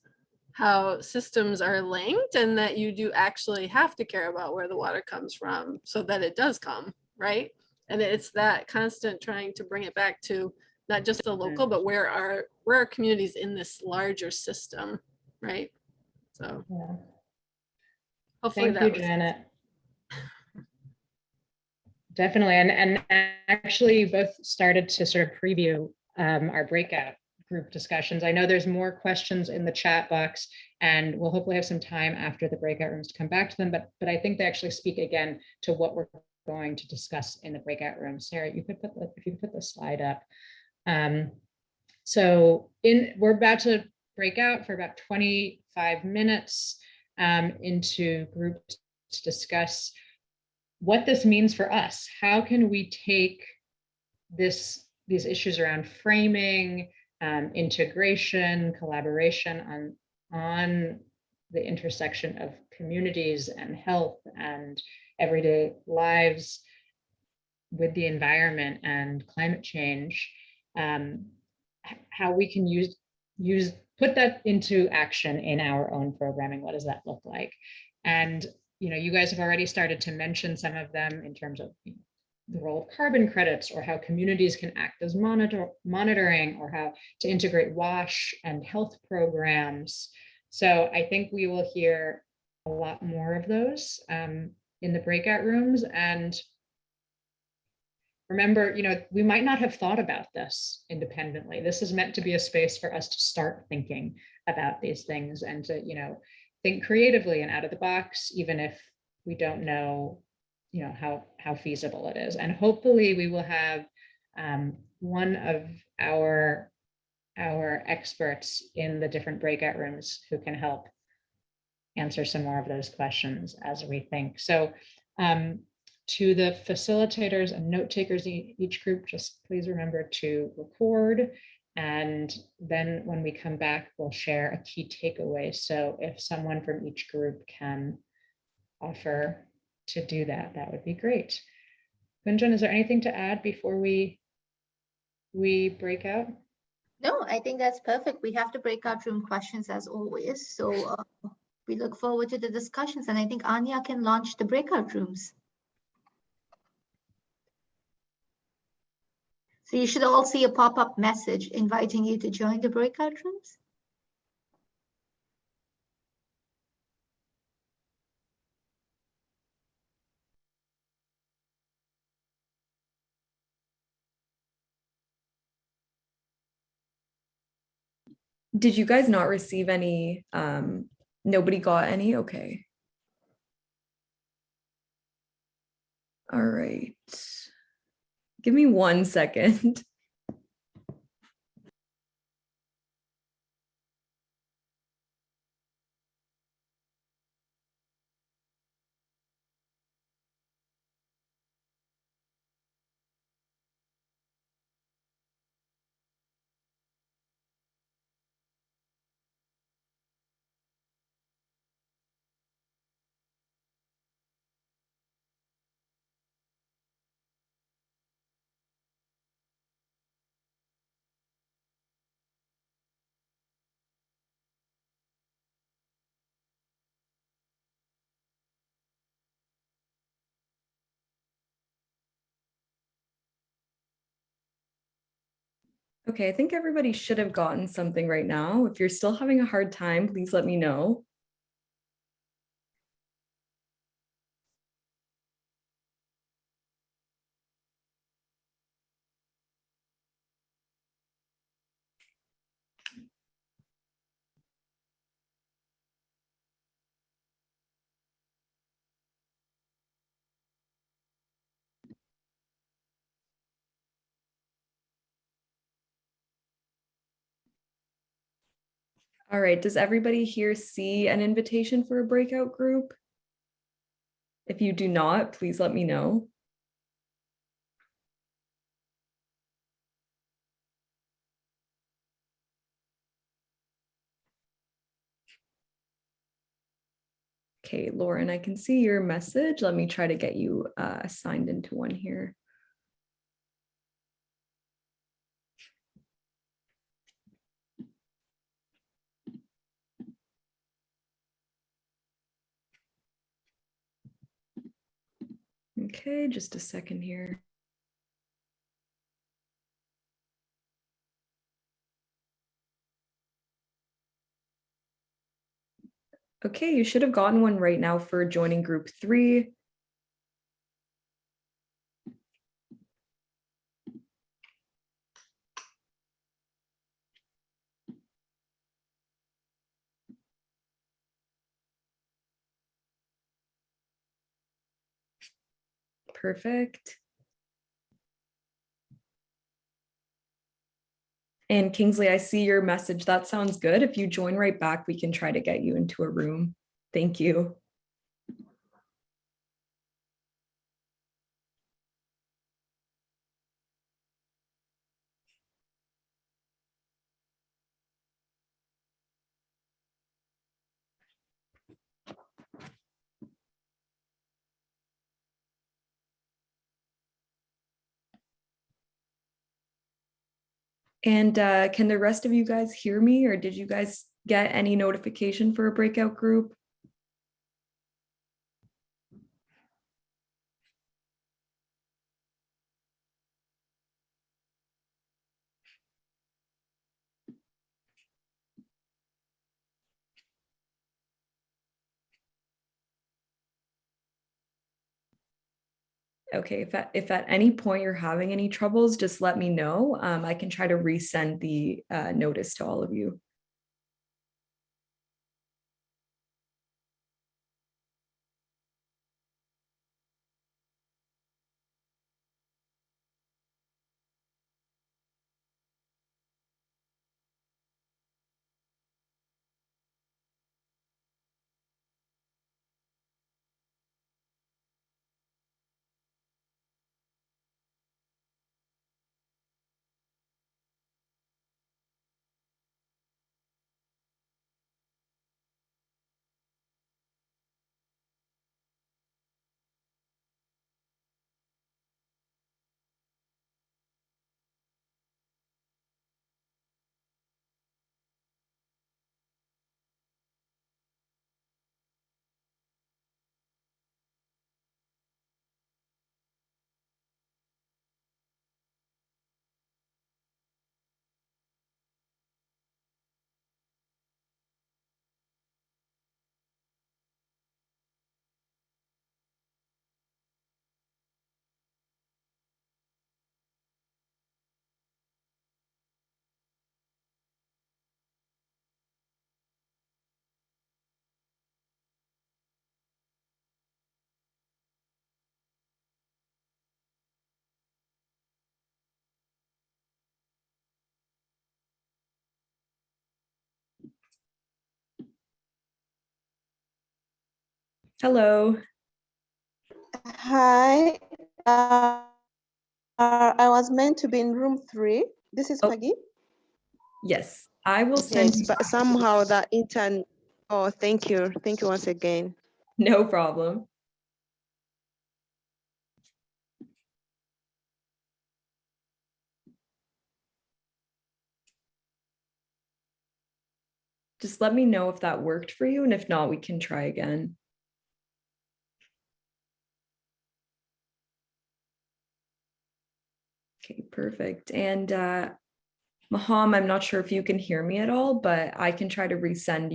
how systems are linked, and that you do actually have to care about where the water comes from so that it does come, right? And it's that constant trying to bring it back to not just the local, but where are communities in this larger system, right? So Yeah. hopefully Thank you, Janet. Definitely, and actually both started to sort of preview our breakout group discussions. I know there's more questions in the chat box, and we'll hopefully have some time after the breakout rooms to come back to them, but I think they actually speak again to what we're going to discuss in the breakout room. Sarah, if you could put the slide up. So we're about to break out for about 25 minutes into groups to discuss what this means for us. How can we take these issues around framing, integration, collaboration on the intersection of communities and health and everyday lives with the environment and climate change, how we can put that into action in our own programming. What does that look like? And you guys have already started to mention some of them in terms of the role of carbon credits, or how communities can act as monitoring, or how to integrate WASH and health programs. So I think we will hear a lot more of those in the breakout rooms. And remember, we might not have thought about this independently. This is meant to be a space for us to start thinking about these things and to, think creatively and out of the box, even if we don't know, how feasible it is. And hopefully we will have one of our experts in the different breakout rooms who can help answer some more of those questions as we think. So to the facilitators and note takers in each group, just please remember to record. And then when we come back, we'll share a key takeaway. So if someone from each group can offer to do that, that would be great. Gunjan, is there anything to add before we break out? No, I think that's perfect. We have the breakout room questions as always. So we look forward to the discussions, and I think Anya can launch the breakout rooms. So you should all see a pop-up message inviting you to join the breakout rooms. Did you guys not receive any? Nobody got any? Okay. All right. Give me 1 second. Okay, I think everybody should have gotten something right now. If you're still having a hard time, please let me know. All right, does everybody here see an invitation for a breakout group? If you do not, please let me know. Okay, Lauren, I can see your message. Let me try to get you signed into one here. Okay, just a second here. Okay, you should have gotten one right now for joining group 3. Perfect. And Kingsley, I see your message. That sounds good. If you join right back, we can try to get you into a room. Thank you. And can the rest of you guys hear me, or did you guys get any notification for a breakout group? Okay, if at any point you're having any troubles, just let me know. I can try to resend the notice to all of you. Hello. Hi, I was meant to be in room 3. This is Oh. Maggie. Yes, I will send Yes, you. but somehow the intern. Oh, thank you. Thank you once again. No problem. Just let me know if that worked for you, and if not, we can try again. Okay, perfect. And Maham, I'm not sure if you can hear me at all, but I can try to resend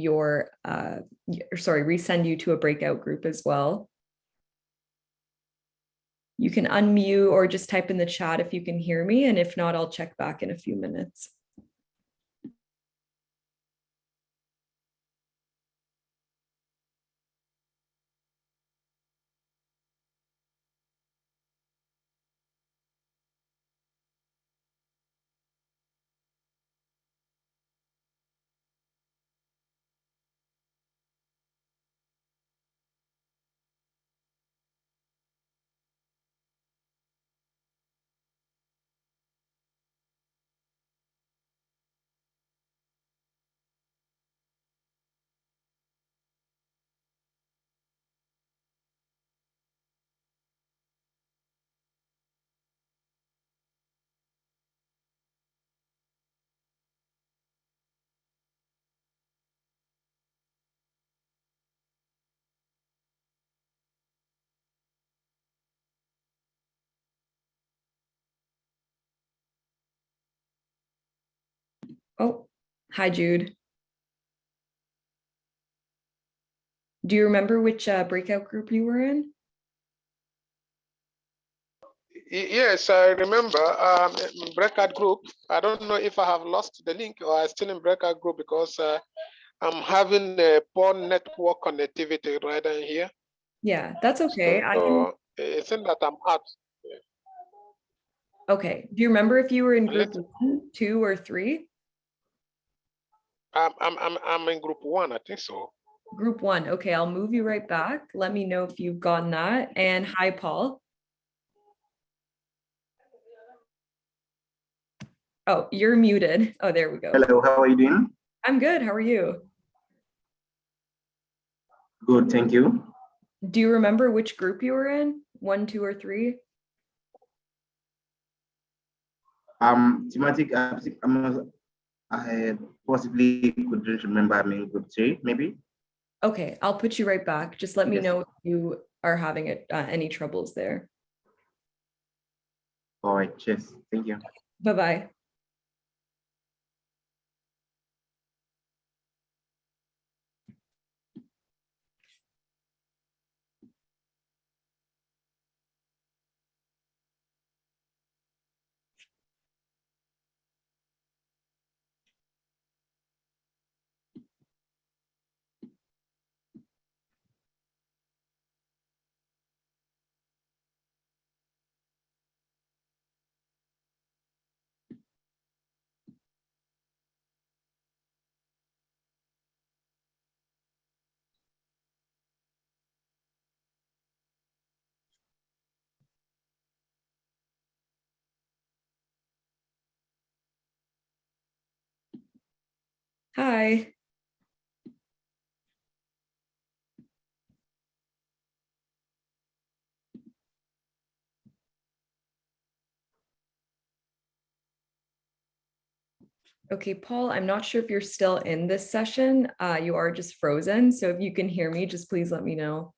resend you to a breakout group as well. You can unmute or just type in the chat if you can hear me, and if not, I'll check back in a few minutes. Oh, hi, Jude. Do you remember which breakout group you were in? Yes, I remember breakout group. I don't know if I have lost the link or I'm still in breakout group because I'm having a poor network connectivity right in here. Yeah, that's okay. So it's in that I'm out. Okay. Do you remember if you were in group 1, 2, or 3? I'm in group 1, I think so. Group 1. Okay, I'll move you right back. Let me know if you've gotten that. And hi, Paul. Oh, you're muted. Oh, there we go. Hello, how are you doing? I'm good. How are you? Good, thank you. Do you remember which group you were in? 1, 2, or 3? Thematic, I possibly couldn't remember. I'm in group 3, maybe. Okay, I'll put you right back. Just let me Yes. know if you are having any troubles there. All right, cheers. Thank you. Bye-bye. Hi. Okay, Paul, I'm not sure if you're still in this session. You are just frozen. So if you can hear me, just please let me know.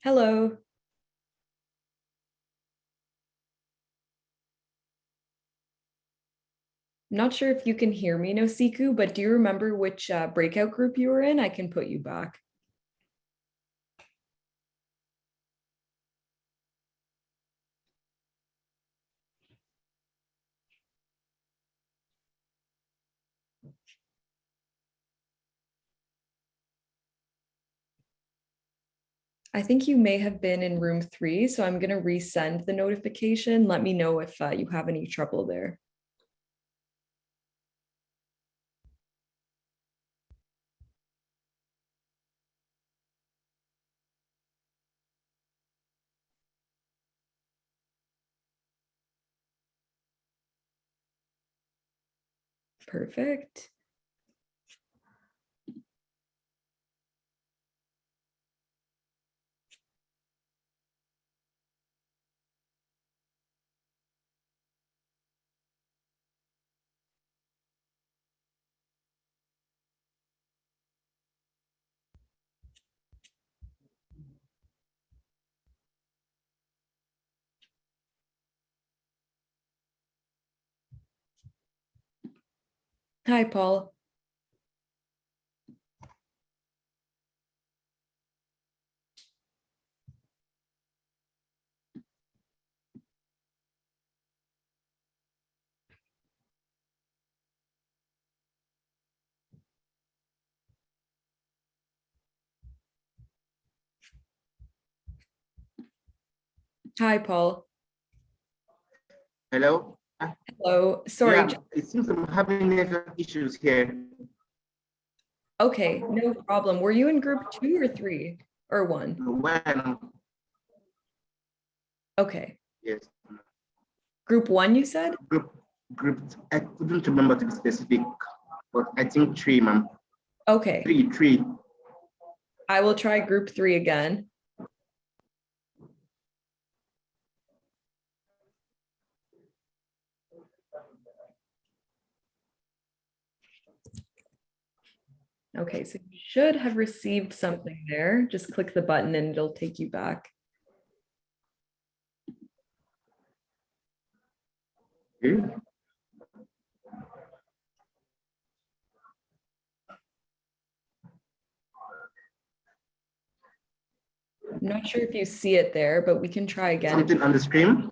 Hello. I'm not sure if you can hear me, Nosiku, but do you remember which breakout group you were in? I can put you back. I think you may have been in room 3, so I'm going to resend the notification. Let me know if you have any trouble there. Perfect. Hi, Paul. Hi, Paul. Hello? Hello. Sorry. Yeah, it seems I'm having network issues here. Okay, no problem. Were you in group 2 or 3 or 1? When? Okay. Yes. Group 1, you said? Group, I couldn't remember to be specific, but I think 3, ma'am. Okay. 3. I will try group 3 again. Okay, so you should have received something there. Just click the button and it'll take you back. Okay. I'm not sure if you see it there, but we can try again. Something on the screen,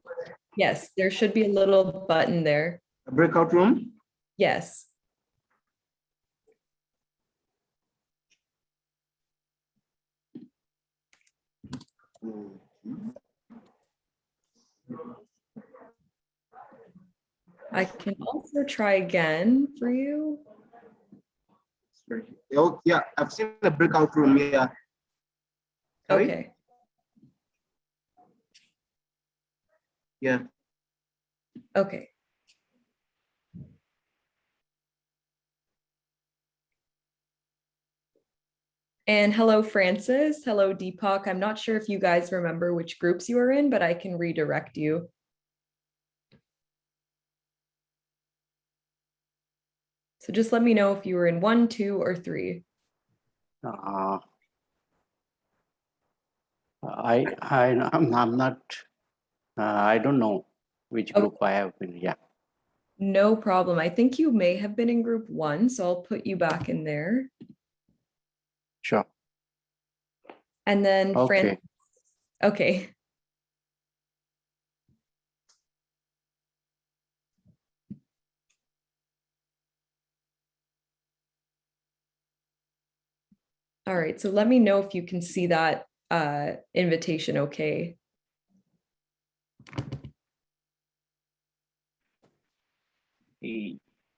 Yes, there should be a little button there. a breakout room. Yes. I can also try again for you. Oh, yeah, I've seen the breakout room. Yeah. Sorry? Okay. Yeah. Okay. And hello, Francis. Hello, Deepak. I'm not sure if you guys remember which groups you are in, but I can redirect you. So just let me know if you were in 1, 2, or 3. I'm not. I don't know which Oh. group I have been. Yeah. No problem. I think you may have been in group 1, so I'll put you back in there. Sure. And then Okay. Okay. All right, so let me know if you can see that invitation okay.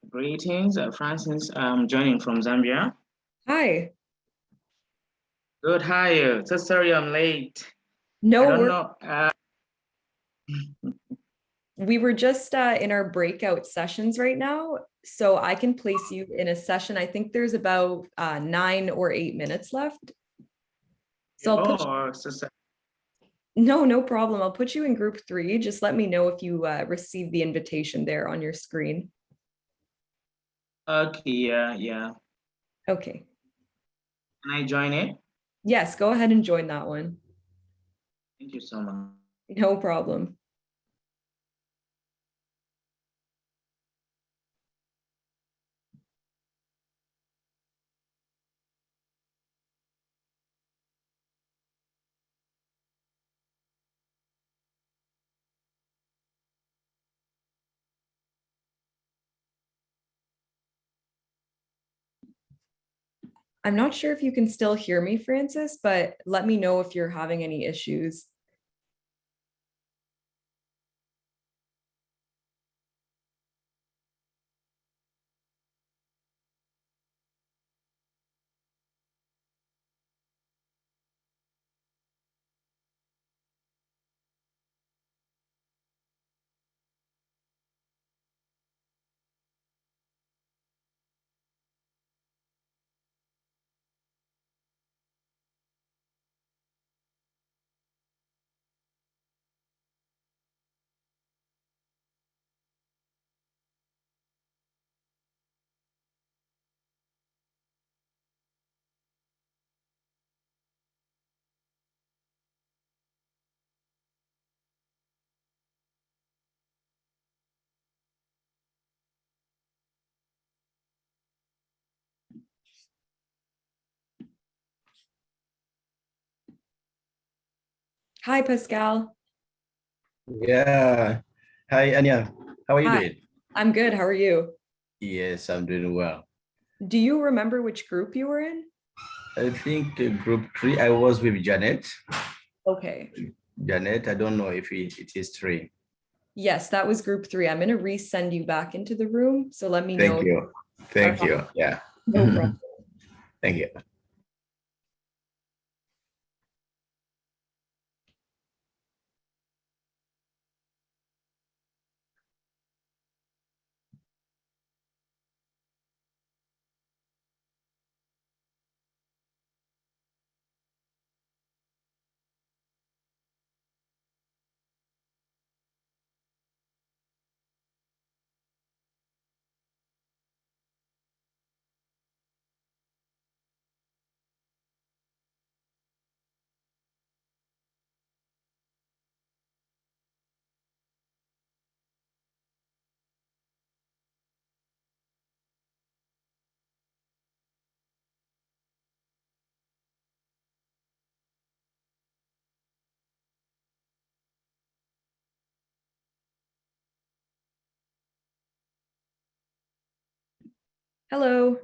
Greetings, Francis. I'm joining from Zambia. Hi. Good, how are you? So sorry I'm late. No, I don't know. We were just in our breakout sessions right now, so I can place you in a session. I think there's about 9 or 8 minutes left. So I'll put no problem. I'll put you in group 3. Just let me know if you receive the invitation there on your screen. Okay, yeah. Okay. Can I join it? Yes, go ahead and join that one. Thank you so much. No problem. I'm not sure if you can still hear me, Francis, but let me know if you're having any issues. Hi, Pascal. Yeah. Hi, Anya. How are you Hi. doing? I'm good. How are you? Yes, I'm doing well. Do you remember which group you were in? I think group 3, I was with Janet. Okay. Janet, I don't know if it is 3. Yes, that was group 3. I'm going to resend you back into the room. So let me know. Thank you. Thank you. Yeah. No problem. Thank you. Hello.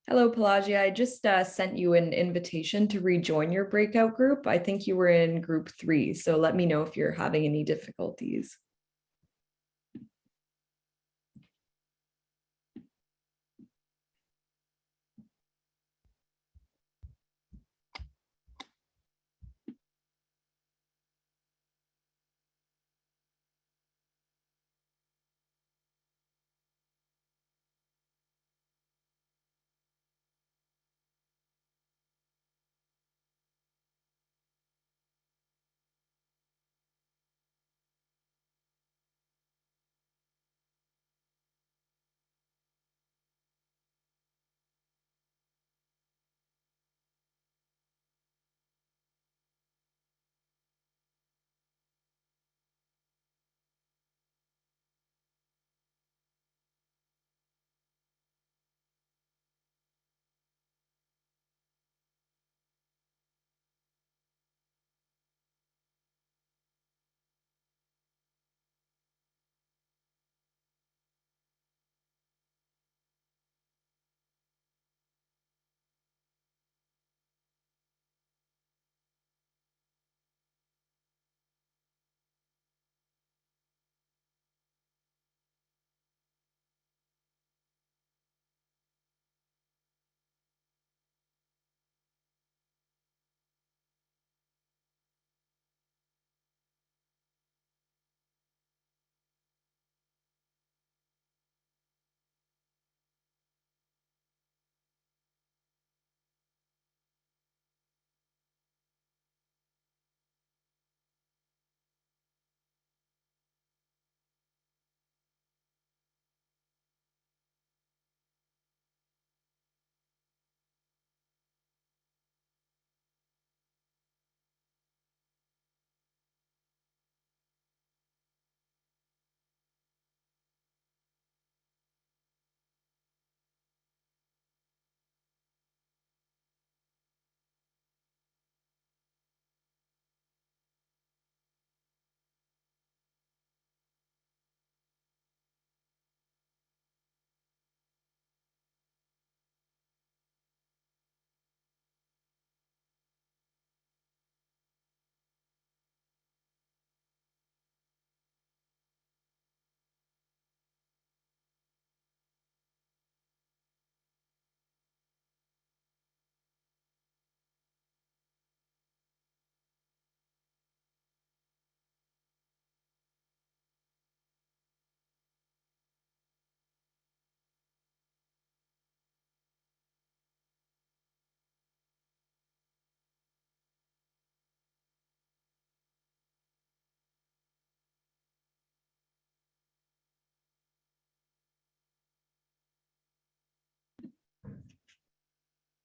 Hello, Pelagia. I just sent you an invitation to rejoin your breakout group. I think you were in group 3, so let me know if you're having any difficulties.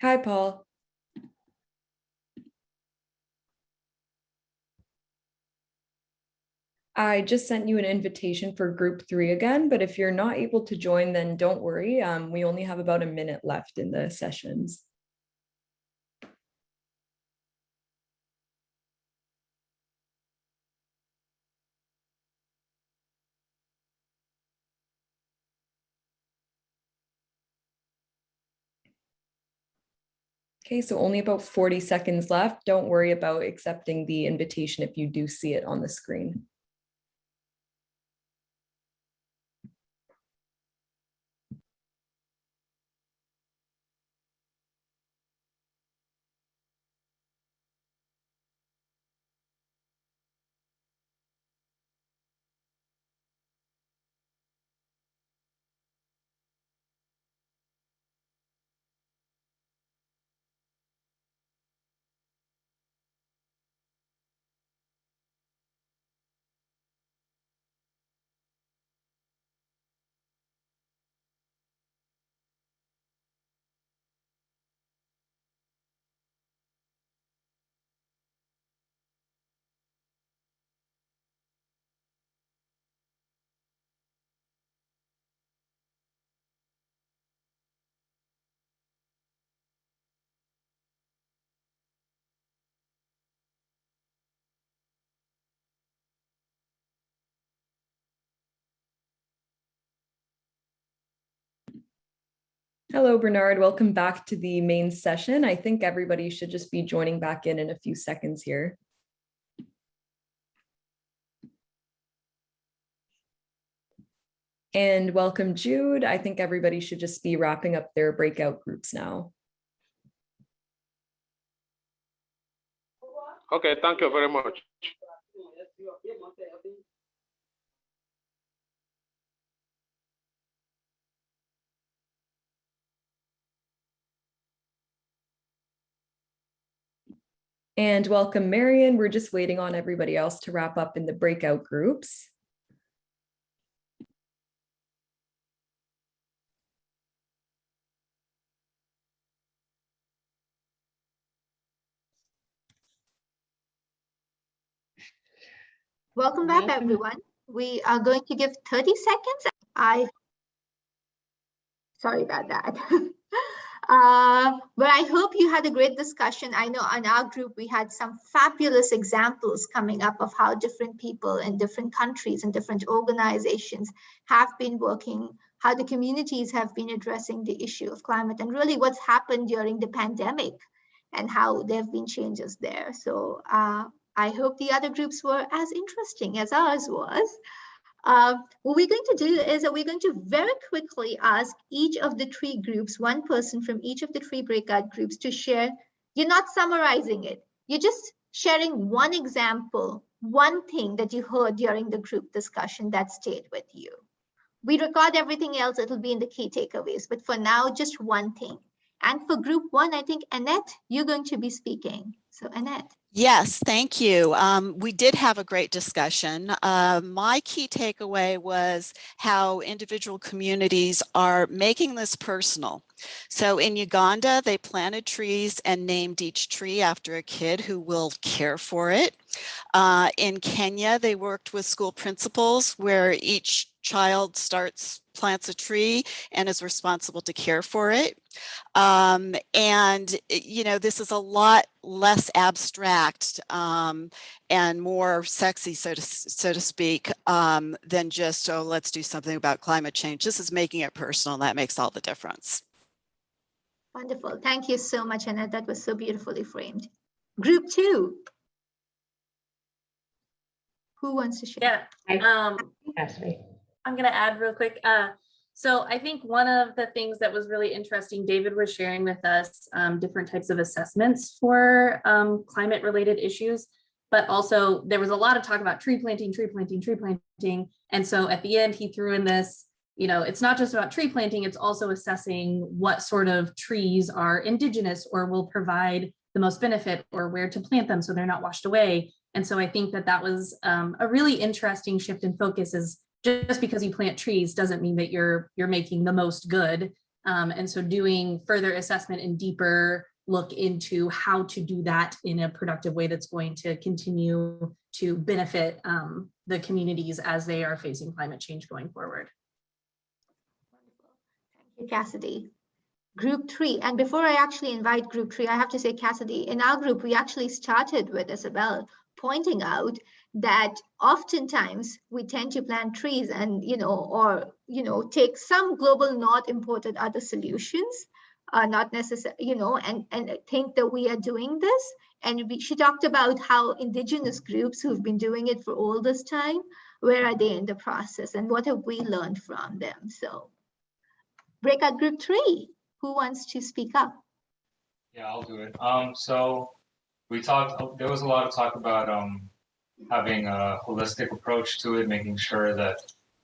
Hi, Paul. I just sent you an invitation for group 3 again, but if you're not able to join, then don't worry. We only have about a minute left in the sessions. Okay, so only about 40 seconds left. Don't worry about accepting the invitation if you do see it on the screen. Hello, Bernard. Welcome back to the main session. I think everybody should just be joining back in a few seconds here. And welcome, Jude. I think everybody should just be wrapping up their breakout groups now. Okay, thank you very much. And welcome, Marion. We're just waiting on everybody else to wrap up in the breakout groups. Welcome back, everyone. We are going to give 30 seconds. Sorry about that. But I hope you had a great discussion. I know on our group, we had some fabulous examples coming up of how different people in different countries and different organizations have been working, how the communities have been addressing the issue of climate, and really what's happened during the pandemic and how there have been changes there. So I hope the other groups were as interesting as ours was. What we're going to do is that we're going to very quickly ask each of the three groups, one person from each of the three breakout groups to share. You're not summarizing it. You're just sharing one example, one thing that you heard during the group discussion that stayed with you. We record everything else. It'll be in the key takeaways. But for now, just one thing. And for group one, I think, Annette, you're going to be speaking. So Annette. Yes, thank you. We did have a great discussion. My key takeaway was how individual communities are making this personal. So in Uganda, they planted trees and named each tree after a kid who will care for it. In Kenya, they worked with school principals where each child plants a tree and is responsible to care for it. And, you know, this is a lot less abstract and more sexy, so to speak, than just, oh, let's do something about climate change. This is making it personal, and that makes all the difference. Wonderful. Thank you so much, Annette. That was so beautifully framed. Group two. Who wants to share? Yeah. I'm going to add real quick. So I think one of the things that was really interesting, David was sharing with us different types of assessments for climate related issues, but also there was a lot of talk about tree planting. And so at the end, he threw in this, you know, it's not just about tree planting, it's also assessing what sort of trees are indigenous or will provide the most benefit or where to plant them so they're not washed away. And so I think that that was a really interesting shift in focus. Is just because you plant trees doesn't mean that you're making the most good. And so doing further assessment and deeper look into how to do that in a productive way that's going to continue to benefit the communities as they are facing climate change going forward. Thank you, Cassidy. Group three, and before I actually invite group three, I have to say, Cassidy, in our group, we actually started with Isabel pointing out that oftentimes we tend to plant trees and, take some global not imported other solutions, not necessarily, and think that we are doing this. And she talked about how indigenous groups who've been doing it for all this time, where are they in the process and what have we learned from them? So breakout group three, who wants to speak up? Yeah, I'll do it. So we talked, there was a lot of talk about having a holistic approach to it, making sure that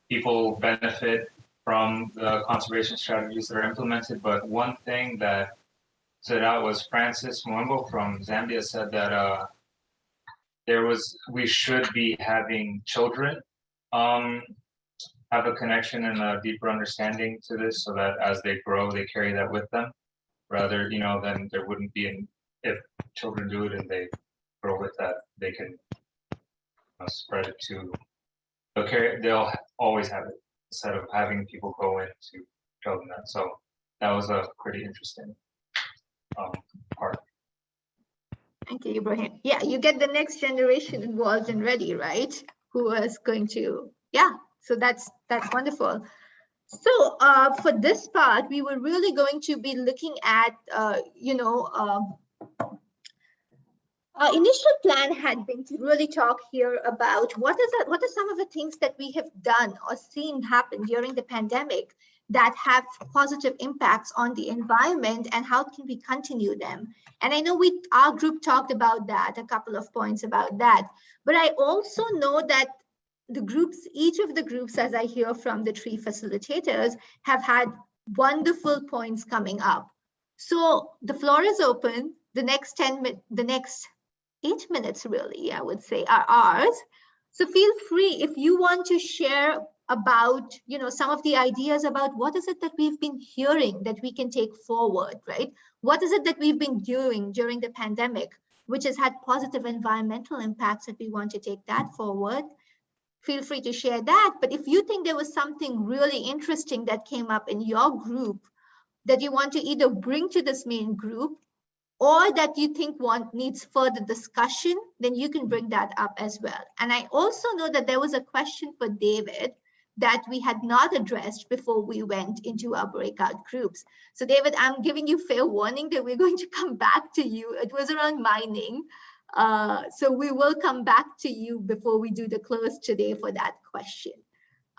people benefit from the conservation strategies that are implemented. But one thing that stood out was Francis Mwembo from Zambia said that we should be having children have a connection and a deeper understanding to this, so that as they grow, they carry that with them. Rather, then there wouldn't be if children do it and they grow with that, they can spread it to. They'll always have it instead of having people go in to show them that. So that was a pretty interesting part. Thank you, Ibrahim. Yeah, you get the next generation involved and ready, right? Who is going to, yeah. So that's wonderful. So for this part, we were really going to be looking at, our initial plan had been to really talk here about what are some of the things that we have done or seen happen during the pandemic that have positive impacts on the environment, and how can we continue them? And I know our group talked about that, a couple of points about that, but I also know that each of the groups, as I hear from the three facilitators, have had wonderful points coming up. So the floor is open. The next 8 minutes, really, I would say, are ours. So feel free if you want to share about, some of the ideas about what is it that we've been hearing that we can take forward, right? What is it that we've been doing during the pandemic, which has had positive environmental impacts that we want to take that forward? Feel free to share that. But if you think there was something really interesting that came up in your group that you want to either bring to this main group or that you think needs further discussion, then you can bring that up as well. And I also know that there was a question for David that we had not addressed before we went into our breakout groups. So David, I'm giving you fair warning that we're going to come back to you. It was around mining. So we will come back to you before we do the close today for that question.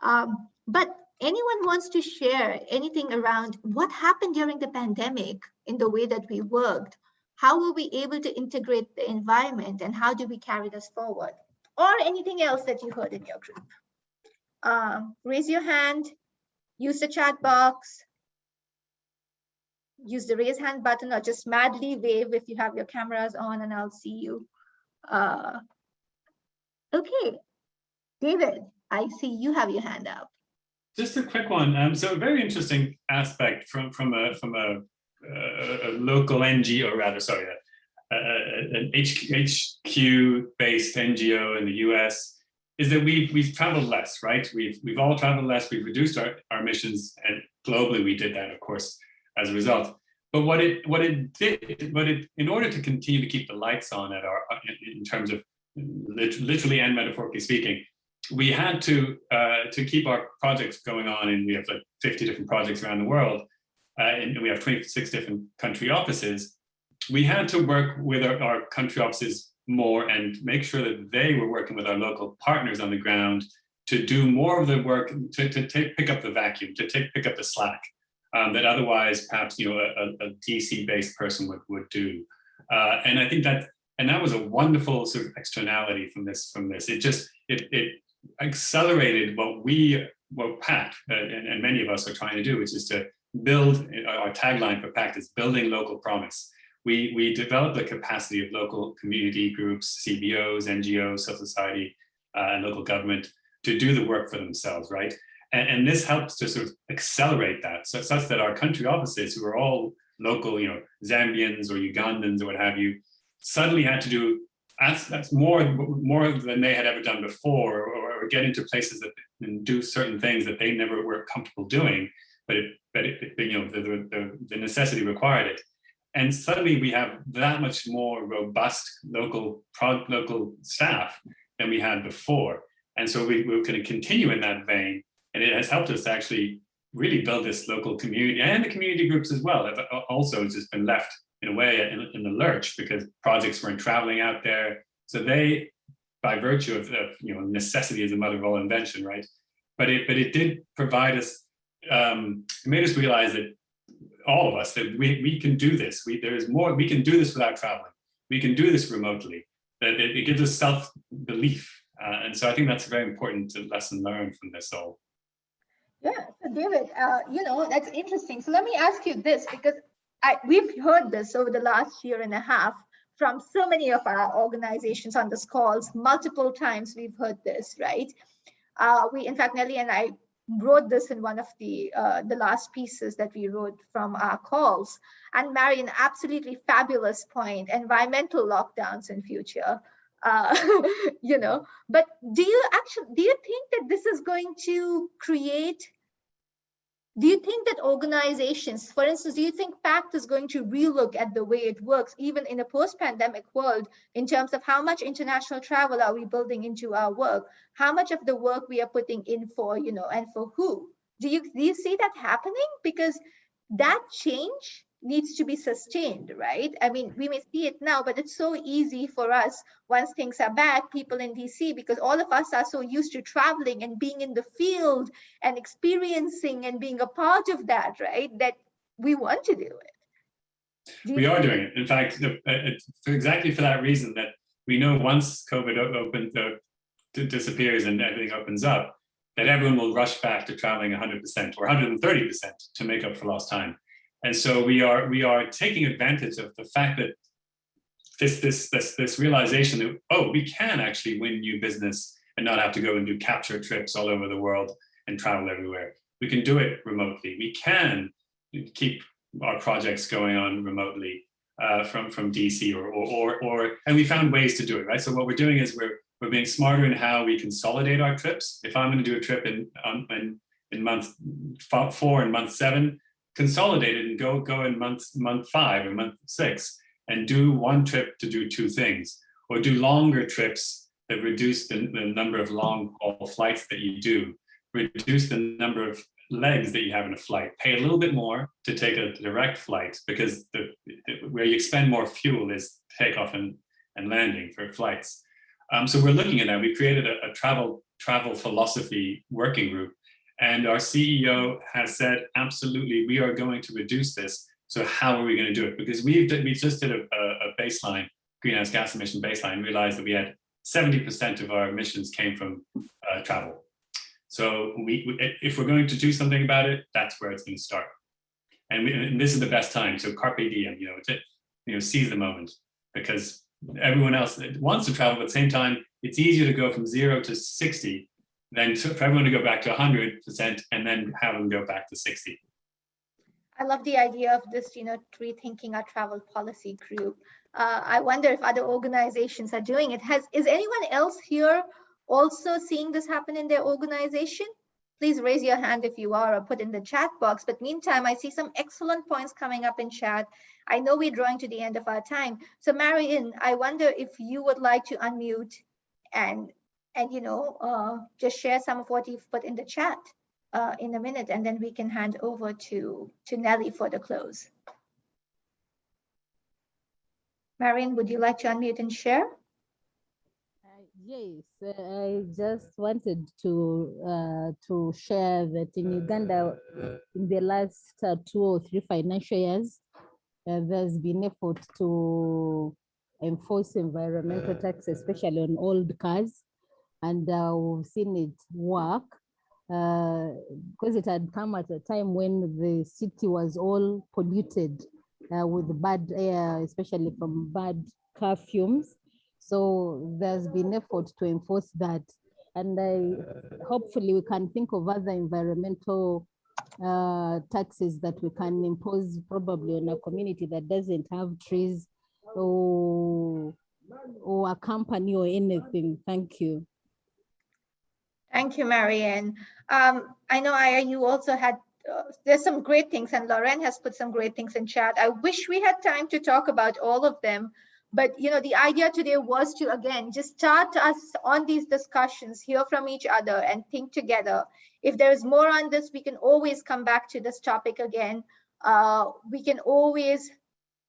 But anyone wants to share anything around what happened during the pandemic in the way that we worked? How were we able to integrate the environment, and how do we carry this forward? Or anything else that you heard in your group? Raise your hand, use the chat box, use the raise hand button, or just madly wave if you have your cameras on, and I'll see you. Okay, David, I see you have your hand up. Just a quick one. So a very interesting aspect from a local NGO, or rather, sorry, an HQ-based NGO in the US, is that we've traveled less, right? We've all traveled less. We've reduced our emissions, and globally we did that, of course, as a result. But in order to continue to keep the lights on in terms of literally and metaphorically speaking, we had to keep our projects going on, and we have like 50 different projects around the world, and we have 26 different country offices. We had to work with our country offices more and make sure that they were working with our local partners on the ground to do more of the work, to pick up the vacuum, to pick up the slack that otherwise perhaps a DC-based person would do. And I think that was a wonderful sort of externality from this. It accelerated what PACT and many of us are trying to do, which is to build. Our tagline for PACT is building local promise. We develop the capacity of local community groups, CBOs, NGOs, civil society, and local government to do the work for themselves, right? And this helps to sort of accelerate that, such that our country offices, who are all local, Zambians or Ugandans or what have you, suddenly had to do that's more than they had ever done before, or get into places and do certain things that they never were comfortable doing, but the necessity required it. And suddenly we have that much more robust local staff than we had before. And so we're going to continue in that vein. And it has helped us to actually really build this local community, and the community groups as well have also just been left in a way in the lurch because projects weren't traveling out there. So they, by virtue of necessity is the mother of all invention, right? But it did provide us, it made us realize that all of us, that we can do this. There is more, we can do this without traveling. We can do this remotely. That it gives us self-belief. And so I think that's a very important lesson learned from this all. Yeah, so David, that's interesting. So let me ask you this, because we've heard this over the last year and a half from so many of our organizations on this calls. Multiple times we've heard this, right? In fact, Nelly and I wrote this in one of the last pieces that we wrote from our calls. And Marion, absolutely fabulous point, environmental lockdowns in future. But do you think that this is going to create, do you think that organizations, for instance, do you think PACT is going to relook at the way it works, even in a post-pandemic world, in terms of how much international travel are we building into our work? How much of the work we are putting in for, and for who? Do you see that happening? Because that change needs to be sustained, right? I mean, we may see it now, but it's so easy for us once things are back, people in DC, because all of us are so used to traveling and being in the field and experiencing and being a part of that, right? That we want to do it. We are doing it. In fact, exactly for that reason, that we know once COVID disappears and everything opens up, that everyone will rush back to traveling 100% or 130% to make up for lost time. And so we are taking advantage of the fact that this realization that, oh, we can actually win new business and not have to go and do capture trips all over the world and travel everywhere. We can do it remotely. We can keep our projects going on remotely from DC and we found ways to do it, right? So what we're doing is we're being smarter in how we consolidate our trips. If I'm going to do a trip in month 4 and month 7, consolidate it and go in month 5 or month 6 and do one trip to do 2 things, or do longer trips that reduce the number of long haul flights that you do, reduce the number of legs that you have in a flight, pay a little bit more to take a direct flight, because where you expend more fuel is takeoff and landing for flights. So we're looking at that. We created a travel philosophy working group, and our CEO has said, absolutely, we are going to reduce this. So how are we going to do it? Because we just did a baseline, greenhouse gas emission baseline, realized that we had 70% of our emissions came from travel. So if we're going to do something about it, that's where it's going to start. And this is the best time. So carpe diem, seize the moment, because everyone else wants to travel, but at the same time, it's easier to go from 0 to 60 than for everyone to go back to 100% and then have them go back to 60. I love the idea of this, rethinking our travel policy group. I wonder if other organizations are doing it. Is anyone else here also seeing this happen in their organization? Please raise your hand if you are, or put in the chat box. But meantime, I see some excellent points coming up in chat. I know we're drawing to the end of our time. So Marian, I wonder if you would like to unmute and just share some of what you've put in the chat in a minute, and then we can hand over to Nelly for the close. Marian, would you like to unmute and share? Yes, I just wanted to share that in Uganda, in the last 2 or 3 financial years, there's been effort to enforce environmental tax, especially on old cars, and we've seen it work because it had come at a time when the city was all polluted with bad air, especially from bad car fumes. So there's been effort to enforce that. And hopefully we can think of other environmental taxes that we can impose probably on a community that doesn't have trees or a company or anything. Thank you. Thank you, Marianne. I know, Aya, you also had, there's some great things, and Lauren has put some great things in chat. I wish we had time to talk about all of them, but the idea today was to, again, just start us on these discussions, hear from each other and think together. If there is more on this, we can always come back to this topic again. We can always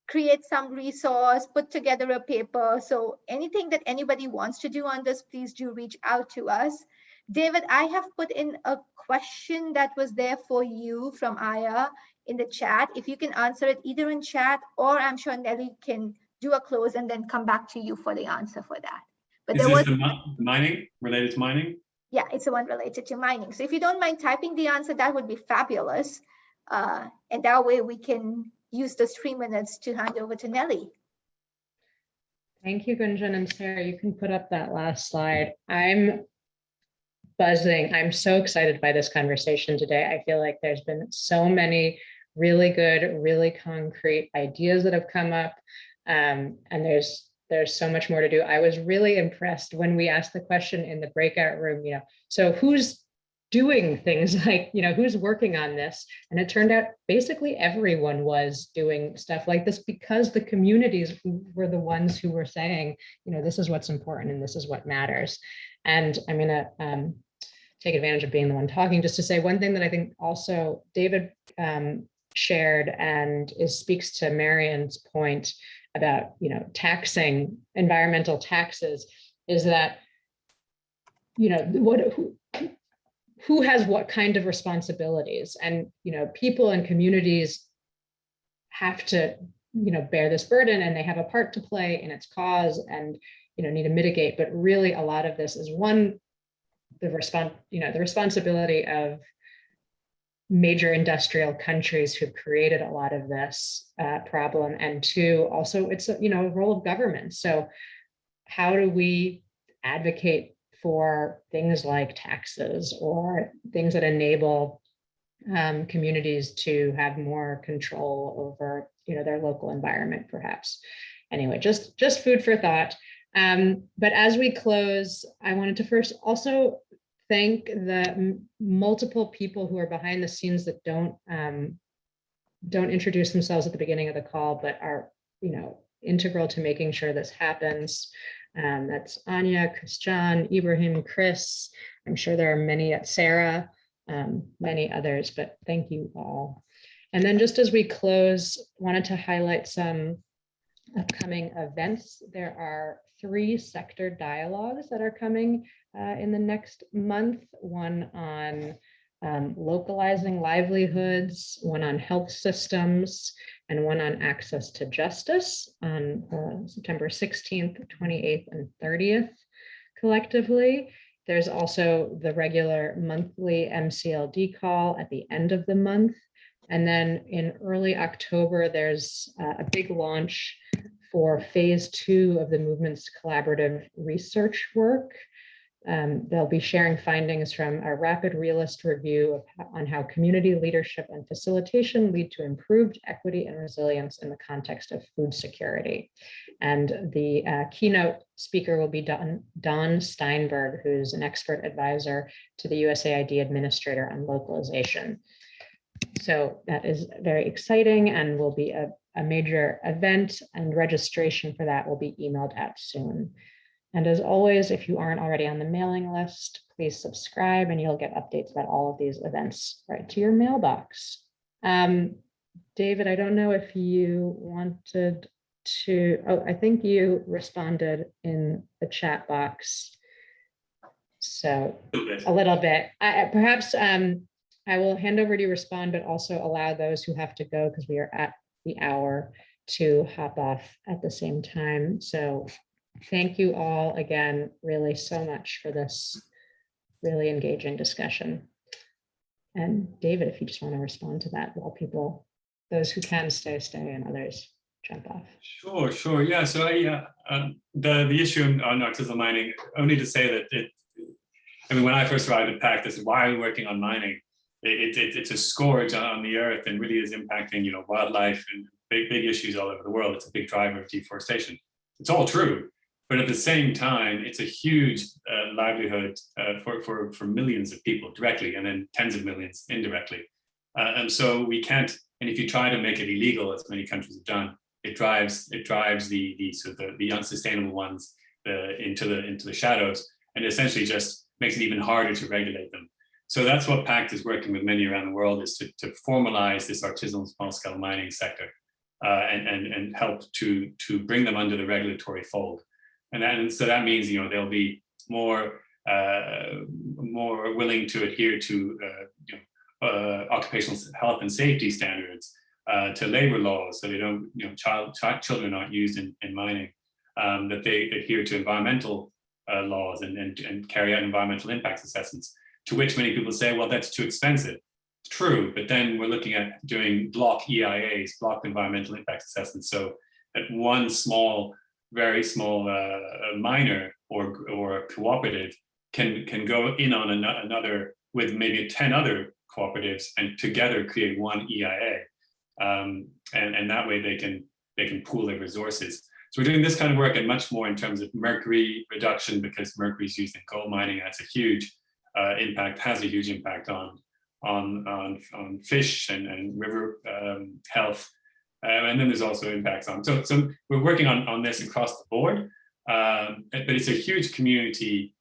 create some resource, put together a paper. So anything that anybody wants to do on this, please do reach out to us. David, I have put in a question that was there for you from Aya in the chat. If you can answer it either in chat, or I'm sure Nelly can do a close and then come back to you for the answer for that. But is this the mining, related to mining? Yeah, it's the one related to mining. So if you don't mind typing the answer, that would be fabulous. And that way we can use those 3 minutes to hand over to Nelly. Thank you, Gunjan and Sarah. You can put up that last slide. I'm buzzing. I'm so excited by this conversation today. I feel like there's been so many really good, really concrete ideas that have come up. And there's so much more to do. I was really impressed when we asked the question in the breakout room, so who's doing things like, who's working on this? And it turned out basically everyone was doing stuff like this, because the communities were the ones who were saying, this is what's important and this is what matters. And I'm going to take advantage of being the one talking, just to say one thing that I think also David shared and speaks to Marion's point about, you know, taxing environmental taxes, is that, you know, who has what kind of responsibilities, and, you know, people and communities have to, you know, bear this burden, and they have a part to play in its cause, and, you know, need to mitigate. But really, a lot of this is the responsibility of major industrial countries who've created a lot of this problem, and two, also it's a, you know, a role of government. So how do we advocate for things like taxes or things that enable communities to have more control over, you know, their local environment, perhaps? Anyway, just food for thought. But as we close, I wanted to first also thank the multiple people who are behind the scenes that don't introduce themselves at the beginning of the call, but are, you know, integral to making sure this happens. That's Anya, Christian, Ibrahim, Chris. I'm sure there are many at Sarah, many others, but thank you all. And then just as we close, wanted to highlight some upcoming events. There are 3 sector dialogues that are coming in the next month, one on localizing livelihoods, one on health systems, and one on access to justice on September 16th, 28th, and 30th collectively. There's also the regular monthly MCLD call at the end of the month. And then in early October, there's a big launch for phase 2 of the movement's collaborative research work. They'll be sharing findings from a rapid realist review on how community leadership and facilitation lead to improved equity and resilience in the context of food security. And the keynote speaker will be Don Steinberg, who's an expert advisor to the USAID administrator on localization. So that is very exciting and will be a major event, and registration for that will be emailed out soon. And as always, if you aren't already on the mailing list, please subscribe and you'll get updates about all of these events right to your mailbox. David, I don't know if you wanted to, oh, I think you responded in the chat box. So a little bit. Perhaps I will hand over to you respond, but also allow those who have to go, because we are at the hour, to hop off at the same time. So thank you all again, really so much for this really engaging discussion. And David, if you just want to respond to that while people, those who can stay, and others jump off. Sure. Yeah, so the issue on artisanal mining, only to say that I mean, when I first arrived at PAC, this is why are we working on mining? It's a scourge on the earth and really is impacting, you know, wildlife and big issues all over the world. It's a big driver of deforestation. It's all true, but at the same time, it's a huge livelihood for millions of people directly, and then tens of millions indirectly. And so we can't. And if you try to make it illegal, as many countries have done, it drives the sort of the unsustainable ones into the shadows, and essentially just makes it even harder to regulate them. So that's what PACT is working with many around the world, is to formalize this artisanal small-scale mining sector and help to bring them under the regulatory fold. And so that means, you know, they'll be more willing to adhere to occupational health and safety standards, to labor laws, so they don't, you know, children aren't used in mining, that they adhere to environmental laws and carry out environmental impact assessments. To which many people say, well, that's too expensive. It's true, but then we're looking at doing block EIAs, block environmental impact assessments. So that one very small miner or cooperative can go in on another with maybe 10 other cooperatives and together create one EIA. And that way they can pool their resources. So we're doing this kind of work and much more in terms of mercury reduction, because mercury is used in coal mining. That's a huge has a huge impact on fish and river health, and then there's also impacts on. So we're working on this across the board, but it's a huge community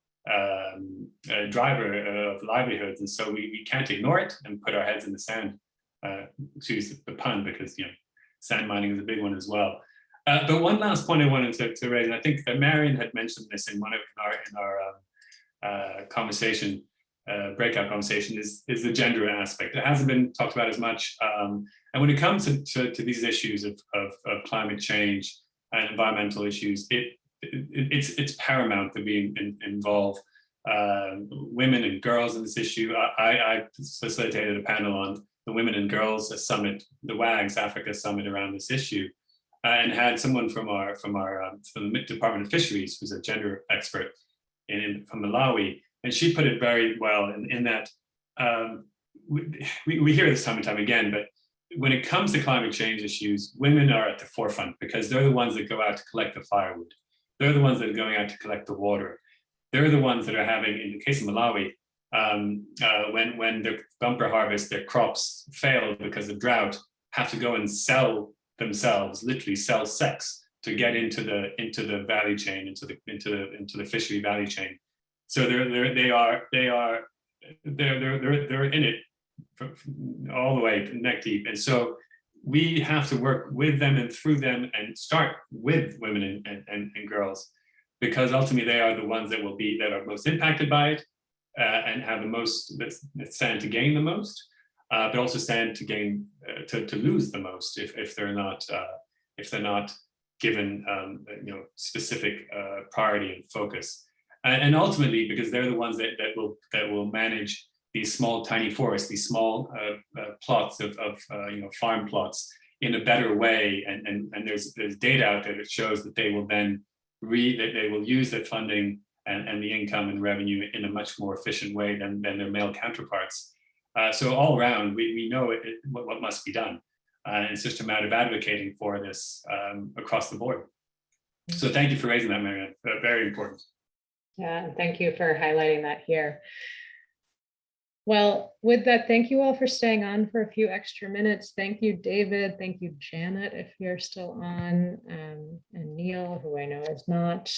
driver of livelihoods, and so we can't ignore it and put our heads in the sand. Excuse the pun, because sand mining is a big one as well. But one last point I wanted to raise, and I think that Marion had mentioned this in our conversation, breakout conversation, is the gender aspect. It hasn't been talked about as much. And when it comes to these issues of climate change and environmental issues, it's paramount to be involve women and girls in this issue. I facilitated a panel on the Women and Girls Summit, the WAGS Africa Summit, around this issue, and had someone from the Department of Fisheries, who's a gender expert from Malawi, and she put it very well in that we hear this time and time again, but when it comes to climate change issues, women are at the forefront because they're the ones that go out to collect the firewood. They're the ones that are going out to collect the water. They're the ones that are having, in the case of Malawi, when their bumper harvest, their crops fail because of drought, have to go and sell themselves, literally sell sex to get into the value chain, into the fishery value chain. So they're in it all the way neck deep, and so we have to work with them and through them, and start with women and girls, because ultimately they are the ones that are most impacted by it, and have the most that stand to gain the most, but also stand to gain to lose the most if they're not given specific priority and focus, and ultimately because they're the ones that will manage these small tiny forests, these small plots of farm plots in a better way, and there's data out there that shows that they will then they will use that funding and the income and revenue in a much more efficient way than their male counterparts. So all around, we know what must be done. It's just a matter of advocating for this across the board. So thank you for raising that, Marianne. Very important. Yeah, thank you for highlighting that here. Well, with that, thank you all for staying on for a few extra minutes. Thank you, David. Thank you, Janet, if you're still on, and Neil, who I know is not.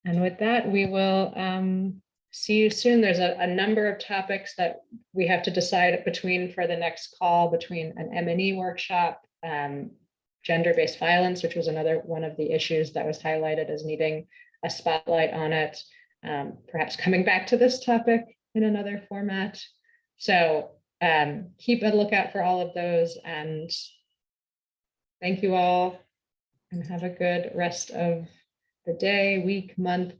And with that, we will see you soon. There's a number of topics that we have to decide between for the next call, between an M&E workshop, gender-based violence, which was another one of the issues that was highlighted as needing a spotlight on it, perhaps coming back to this topic in another format. So keep a lookout for all of those, and thank you all, and have a good rest of the day, week, month.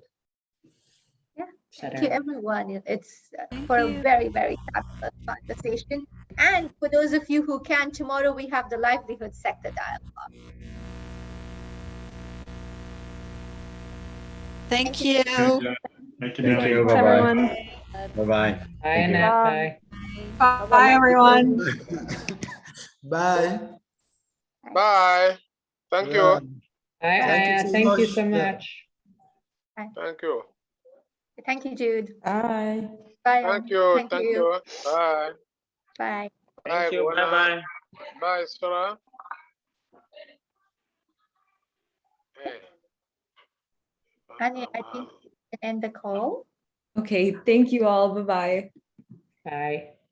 Thank you, everyone. It's for a very, very fabulous conversation. And for those of you who can, tomorrow we have the livelihood sector dialogue. Thank you. Thank you. Bye-bye. Everyone. Bye-bye. Bye, Annette. Bye. Bye, everyone. Bye. Bye. Thank you. Bye, Aya. Thank you so much. Thank you. Thank you, Jude. Bye. Bye. Thank you. Thank you. Bye. Bye. Thank you. Bye-bye. Bye, Sarah. Hey. Annie, I think we can end the call. Okay, thank you all. Bye-bye. Bye.